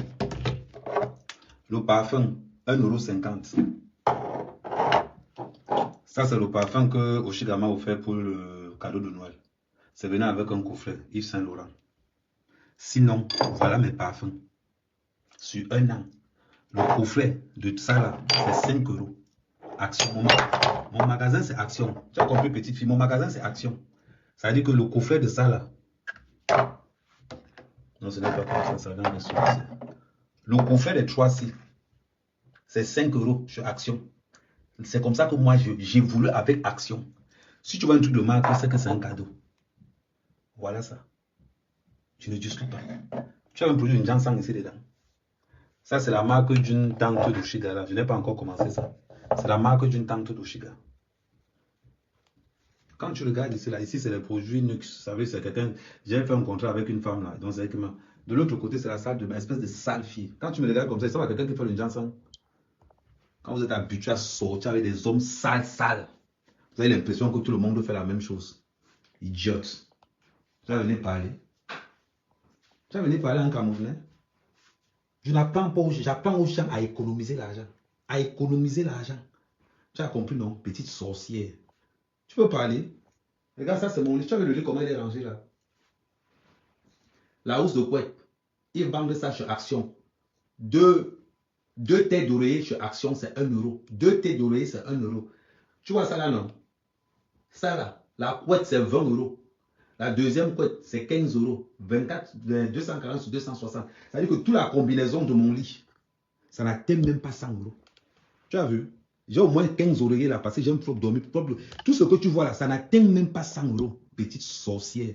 Le parfum, 1,50 €. Ça, c'est le parfum que Oshiga m'a offert pour le cadeau de Noël. C'est venu avec un coffret, Yves Saint Laurent. Sinon, voilà mes parfums. Sur un an, le coffret de ça là, c'est 5 €. Action. Mon magasin, c'est Action. Tu as compris, petite fille? Mon magasin, c'est Action. Ça veut dire que le coffret de ça là. Non, ce n'est pas comme ça dans les sous. Le coffret des 3C, c'est 5 € sur Action. C'est comme ça que moi, j'ai voulu avec Action. Si tu vois un truc de marque, c'est que c'est un cadeau. Voilà ça. Tu ne discutes pas. Tu as un produit d'une ginseng ici dedans. Ça, c'est la marque d'une tante d'Oshiga là. Je n'ai pas encore commencé ça. C'est la marque d'une tante d'Oshiga. Quand tu regardes ici, là, ici c'est les produits Nux. Vous savez, c'est quelqu'un. J'ai fait un contrat avec une femme là. Donc, de l'autre côté, c'est la salle de bain, espèce de sale fille. Quand tu me regardes comme ça, c'est pas quelqu'un qui fait le ginseng. Quand vous êtes habitué à sortir avec des hommes sales, vous avez l'impression que tout le monde fait la même chose. Idiote. Tu vas venir parler. Tu vas venir parler en Camerounais. Je n'apprends pas, j'apprends aux gens à économiser l'argent. À économiser l'argent. Tu as compris, non? Petite sorcière. Tu peux parler. Regarde, ça c'est mon lit. Tu as vu le lit, comment il est rangé là? La housse de couette. Ils vendent ça sur Action. Deux têtes d'oreiller sur Action, c'est 1 €. 2 têtes d'oreiller, c'est 1 €. Tu vois ça là, non? Ça là, la couette, c'est 20 €. La deuxième couette, c'est 15 euros. 24, 240 sur 260. Ça veut dire que toute la combinaison de mon lit, ça n'atteint même pas 100 euros. Tu as vu? J'ai au moins 15 oreillers là parce que j'aime trop dormir. Tout ce que tu vois là, ça n'atteint même pas 100 euros. Petite sorcière.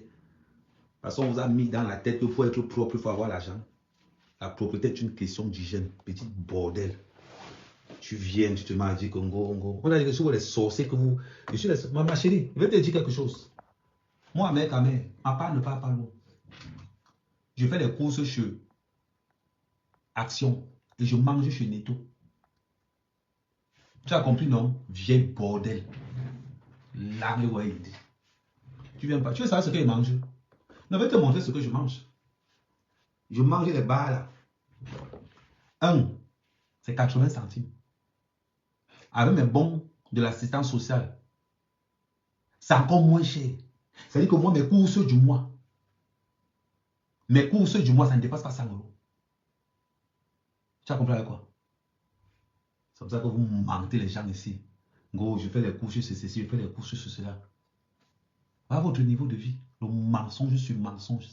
Parce qu'on vous a mis dans la tête que pour être propre, il faut avoir l'argent. La propreté est une question d'hygiène. Petit bordel. Tu viens, tu te m'as dit Congo. On a dit que sur les sorciers que vous. Je suis ma chérie, je vais te dire quelque chose. Moi, mec, ma part ne parle pas loin. Je fais des courses chez Action et je mange chez Netto. Tu as compris, non? Vieille bordel. Là, tu viens pas. Tu veux savoir ce que je mange? Je vais te montrer ce que je mange. Je mange les bars là. Un, c'est 80 centimes. Avec mes bons de l'assistance sociale, c'est encore moins cher. C'est-à-dire que moi, mes courses du mois, ça ne dépasse pas 100 euros. Tu as compris avec quoi? C'est pour ça que vous mentez les gens ici. Gros, je fais les courses sur ceci, je fais les courses sur cela. À votre niveau de vie, le mensonge sur mensonge.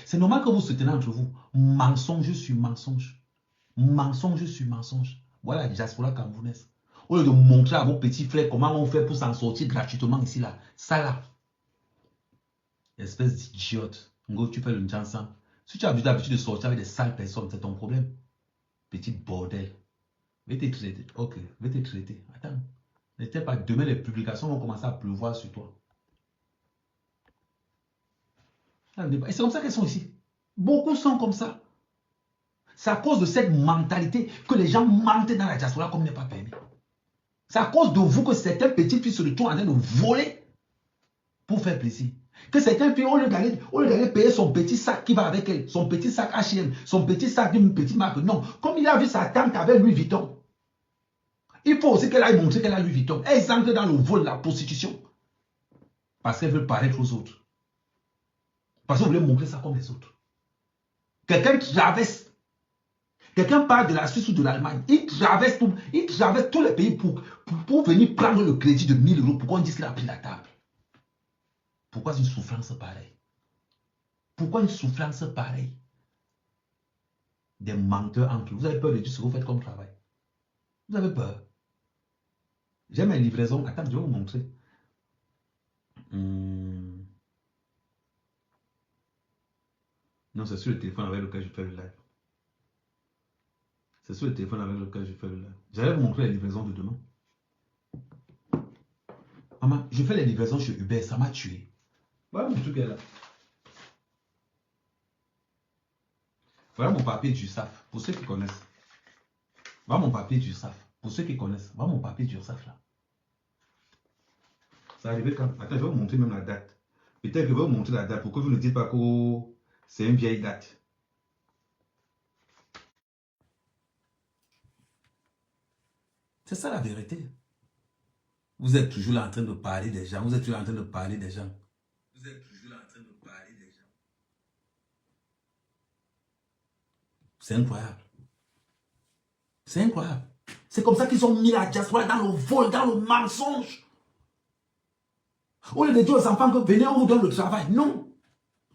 C'est normal que vous soutenez entre vous. Mensonge sur mensonge. Mensonge sur mensonge. Voilà la diaspora camerounaise. Au lieu de montrer à vos petits frères comment on fait pour s'en sortir gratuitement ici, là. Ça, là. Espèce d'idiote. Ngo, tu fais le Njansan. Si tu as l'habitude de sortir avec des sales personnes, c'est ton problème. Petit bordel. Je vais te traiter. Ok, je vais te traiter. Attends. N'était pas demain, les publications vont commencer à pleuvoir sur toi. Et c'est comme ça qu'elles sont ici. Beaucoup sont comme ça. C'est à cause de cette mentalité que les gens mentent dans la diaspora comme n'est pas permis. C'est à cause de vous que certains petits filles se retrouvent en train de voler pour faire plaisir. Que certains filles, au lieu d'aller payer son petit sac qui va avec elle, son petit sac H&M, son petit sac d'une petite marque, non. Comme il a vu sa tante avec Louis Vuitton, il faut aussi qu'elle aille montrer qu'elle a Louis Vuitton. Elle entre dans le vol, la prostitution. Parce qu'elle veut paraître aux autres. Parce qu'on voulait montrer ça comme les autres. Quelqu'un traverse. Quelqu'un parle de la Suisse ou de l'Allemagne. Il traverse tous les pays pour venir prendre le crédit de 1000 euros. Pourquoi on dit qu'il a pris la table? Pourquoi une souffrance pareille? Pourquoi une souffrance pareille? Des menteurs entre vous. Vous avez peur de dire ce que vous faites comme travail. Vous avez peur. J'ai mes livraisons. Attends, je vais vous montrer. Non, c'est sur le téléphone avec lequel je fais le live. C'est sur le téléphone avec lequel je fais le live. J'allais vous montrer les livraisons de demain. Maman, je fais les livraisons chez Uber, ça m'a tué. Voilà mon truc est là. Voilà mon papier du SAF, pour ceux qui connaissent. Voilà mon papier du SAF, pour ceux qui connaissent. Voilà mon papier du SAF là. Ça arrivé quand? Attends, je vais vous montrer même la date. Peut-être que je vais vous montrer la date pour que vous ne dites pas que c'est une vieille date. C'est ça la vérité. Vous êtes toujours là en train de parler des gens. Vous êtes toujours en train de parler des gens. Vous êtes toujours là en train de parler des gens. C'est incroyable. C'est incroyable. C'est comme ça qu'ils ont mis la diaspora dans le vol, dans le mensonge. Au lieu de dire aux enfants que venez, on vous donne le travail. Non.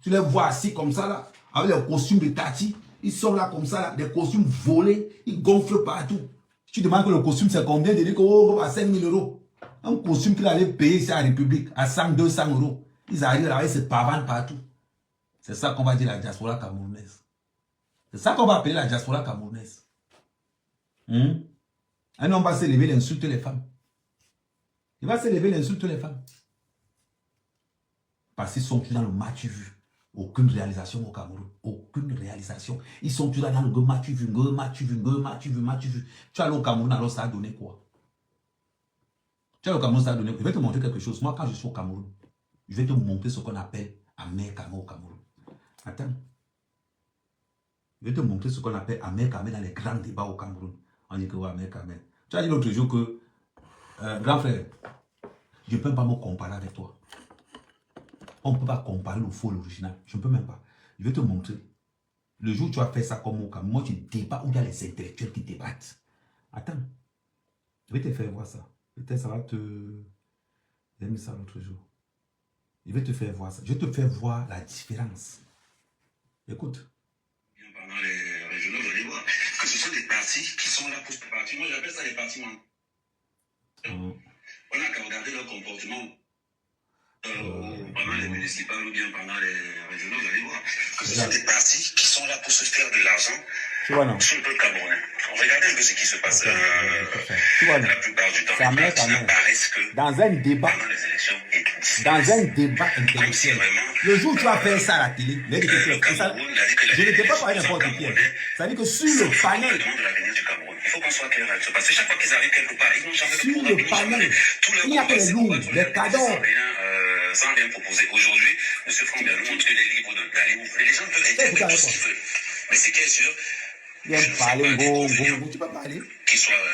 Tu les vois assis comme ça là, avec les costumes de Tati. Ils sont là comme ça là, des costumes volés. Ils gonflent partout. Tu demandes que le costume c'est combien? Ils disent que à 5 000 euros. Un costume qu'il allait payer ici à la République à 100, 200 euros. Ils arrivent là, ils se pavanent partout. C'est ça qu'on va dire la diaspora camerounaise. C'est ça qu'on va appeler la diaspora camerounaise. Un homme va se lever, il insulte les femmes. Il va se lever, il insulte les femmes. Parce qu'ils sont tous dans le match vu. Aucune réalisation au Cameroun. Aucune réalisation. Ils sont tous là dans le match vu, match vu, match vu, match vu. Tu as allé au Cameroun, alors ça a donné quoi? Tu as allé au Cameroun, ça a donné quoi? Je vais te montrer quelque chose. Moi, quand je suis au Cameroun, je vais te montrer ce qu'on appelle Amer-Kamé au Cameroun. Attends. Je vais te montrer ce qu'on appelle Amer-Kamé dans les grands débats au Cameroun. On dit que ouais, Amer-Kamé. Tu as dit l'autre jour que, grand frère, je ne peux pas me comparer avec toi. On ne peut pas comparer le faux et l'original. Je ne peux même pas. Je vais te montrer. Le jour où tu as fait ça comme au Cameroun, moi, tu débats où il y a les intellectuels qui débattent. Attends. Je vais te faire voir ça. Peut-être ça va te... J'ai mis ça l'autre jour. Je vais te faire voir ça. Je vais te faire voir la différence. Écoute. Pendant les régionaux, vous allez voir que ce sont des partis qui sont là pour ce parti. Moi, j'appelle ça les partis. On n'a qu'à regarder leur comportement pendant les municipales ou bien pendant les régionaux, vous allez voir que ce sont des partis qui sont là pour se faire de l'argent sur le peuple camerounais. Regardez un peu ce qui se passe la plupart du temps. Ça Les partis n'apparaissent que dans un débat, pendant les élections et dans un débat comme si intellectuel. vraiment Le jour où tu vas faire ça à la télé, le Cameroun, il a dit que je ne t'ai pas parlé n'importe qui. Ça veut dire que sur le panel, de l'avenir du Cameroun. Il faut qu'on soit clair là-dessus. Parce que chaque fois qu'ils arrivent quelque part, ils n'ont jamais sur de le panel, il n'y a que les loups, les cadeaux. Sans rien proposer. Aujourd'hui, M. Franck Berlou montre qu'il est libre d'aller où les gens peuvent interpréter tout ce qu'ils veulent. Mais c'est qui est sûr, viens parler, go, tu peux parler.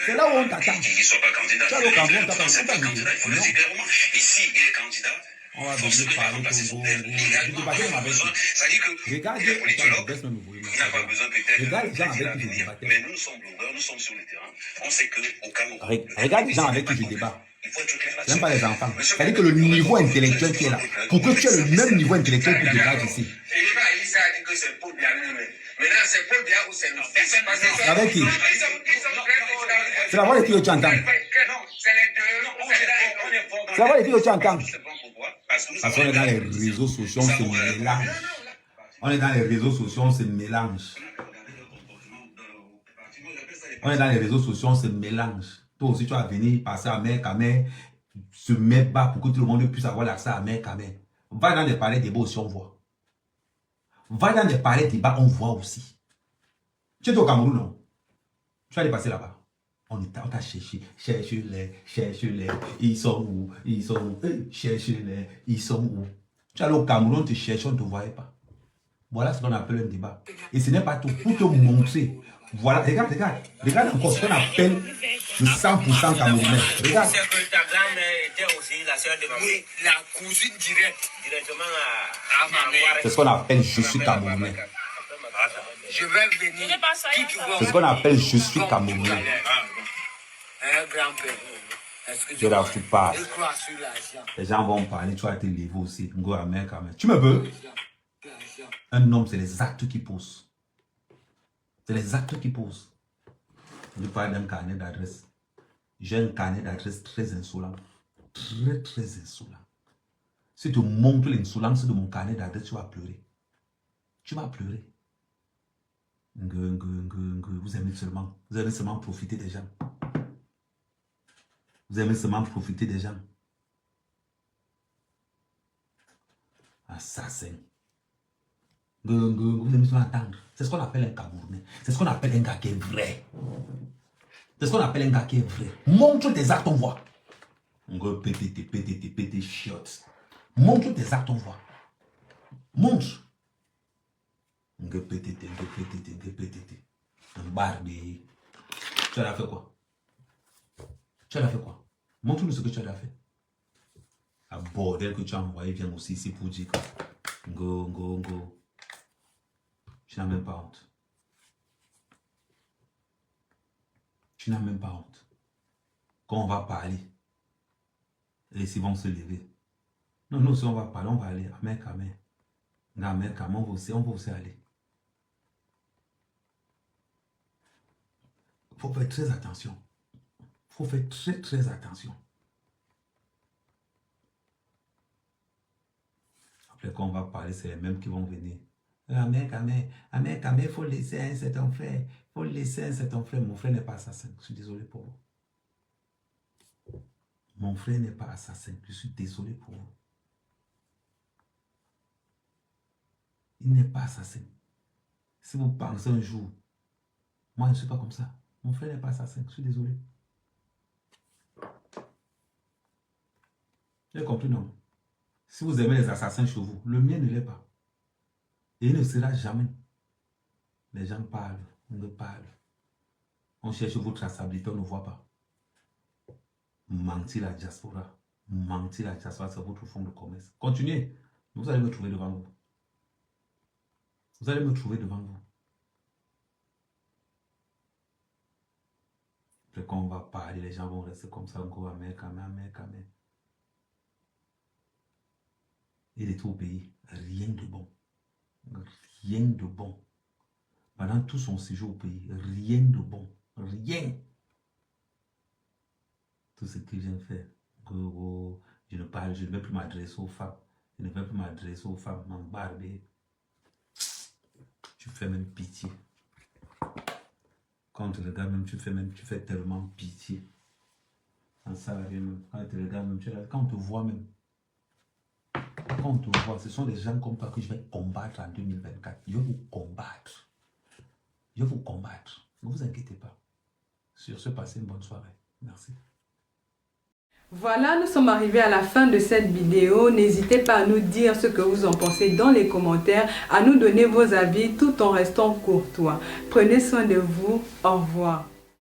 C'est là où on t'attend. Qu'il ne soit pas candidat. Tu as le Cameroun, tu C'est pas candidat, il faut le dire clairement. Ici, il est candidat. On va venir parler Regarde, il n'a pas besoin peut-être. Regarde les gens avec qui je débatte. Mais nous sommes blogueurs, nous sommes sur le terrain. On sait qu'au Cameroun. Regarde les gens avec qui je débat. Il faut être clair J'aime pas les enfants. C'est-à-dire que le niveau intellectuel qui est là, pour que tu aies le même niveau intellectuel pour débattre ici. Avec qui? C'est la voix de qui tu entends? C'est la voix de qui tu entends? Parce qu'on est dans les réseaux sociaux, on se mélange. On est dans les réseaux sociaux, on se mélange. On est dans les réseaux sociaux, on se mélange. Toi aussi, tu vas venir passer à mer, se mettre bas pour que tout le monde puisse avoir l'accès à mer. Va dans les palais débats aussi, on voit. Va dans les palais débats, on voit aussi. Tu es au Cameroun, non? Tu vas aller passer là-bas. On t'a cherché, cherche-les, ils sont où, cherche-les, ils sont où. Tu es allé au Cameroun, on te cherche, on ne te voyait pas. Voilà ce qu'on appelle un débat. Et ce n'est pas tout, pour te montrer. Voilà, regarde encore ce qu'on appelle le 100% camerounais. Regarde. C'est que ta grand-mère était aussi la sœur de ma mère. Oui, la cousine directement à ma mère. C'est ce qu'on appelle je suis camerounais. Je vais venir. C'est ce qu'on appelle je suis camerounais. Un grand-père. Je là, tu parles. Les gens vont parler, tu vas te lever aussi. Tu me veux? Un homme, c'est les actes qui posent. C'est les actes qui posent. Je parle d'un carnet d'adresse. J'ai un carnet d'adresse très insolent. Très insolent. Si tu montres l'insolence de mon carnet d'adresse, tu vas pleurer. Tu vas pleurer. Vous aimez seulement profiter des gens. Vous aimez seulement profiter des gens. Assassin. Vous aimez seulement entendre. C'est ce qu'on appelle un Camerounais. C'est ce qu'on appelle un gars qui est vrai. C'est ce qu'on appelle un gars qui est vrai. Montre tes actes, on voit. Pété, chiottes. Montre tes actes, on voit. Montre. Pété. Un barbé. Tu as fait quoi? Montre-nous ce que tu as fait. Un bordel que tu as envoyé vient aussi ici pour dire que go. Tu n'as même pas honte. Quand on va parler, les ils vont se lever. Non, si on va parler, on va aller à mer, on va aussi aller. Il faut faire très attention. Très attention. Après, quand on va parler, c'est les mêmes qui vont venir. Il faut laisser un certain frère. Mon frère n'est pas assassin. Je suis désolé pour vous. Mon frère n'est pas assassin. Je suis désolé pour vous. Il n'est pas assassin. Si vous pensez un jour, moi je ne suis pas comme ça. Mon frère n'est pas assassin. Je suis désolé. Vous avez compris, non? Si vous aimez les assassins chez vous, le mien ne l'est pas. Et il ne sera jamais. Les gens parlent, on me parle. On cherche votre traçabilité, on ne voit pas. Mentir la diaspora. C'est votre fonds de commerce. Continuez. Vous allez me trouver devant vous. Après, quand on va parler, les gens vont rester comme ça. Go, amen. Il était au pays. Rien de bon. Rien de bon. Pendant tout son séjour au pays, rien de bon. Rien. Tout ce qu'il vient faire. Je ne vais plus m'adresser aux femmes. Je ne vais plus m'adresser aux femmes. M'embarber. Tu fais même pitié. Quand on te regarde même, tu fais tellement pitié. En salarié même. Quand on te regarde même, quand on te voit même. Quand on te voit, ce sont des gens comme toi que je vais combattre en 2024. Je vais vous combattre. Je vais vous combattre. Ne vous inquiétez pas. Sur ce, passez une bonne soirée. Merci. Voilà, nous sommes arrivés à la fin de cette vidéo. N'hésitez pas à nous dire ce que vous en pensez dans les commentaires, à nous donner vos avis tout en restant courtois. Prenez soin de vous. Au revoir.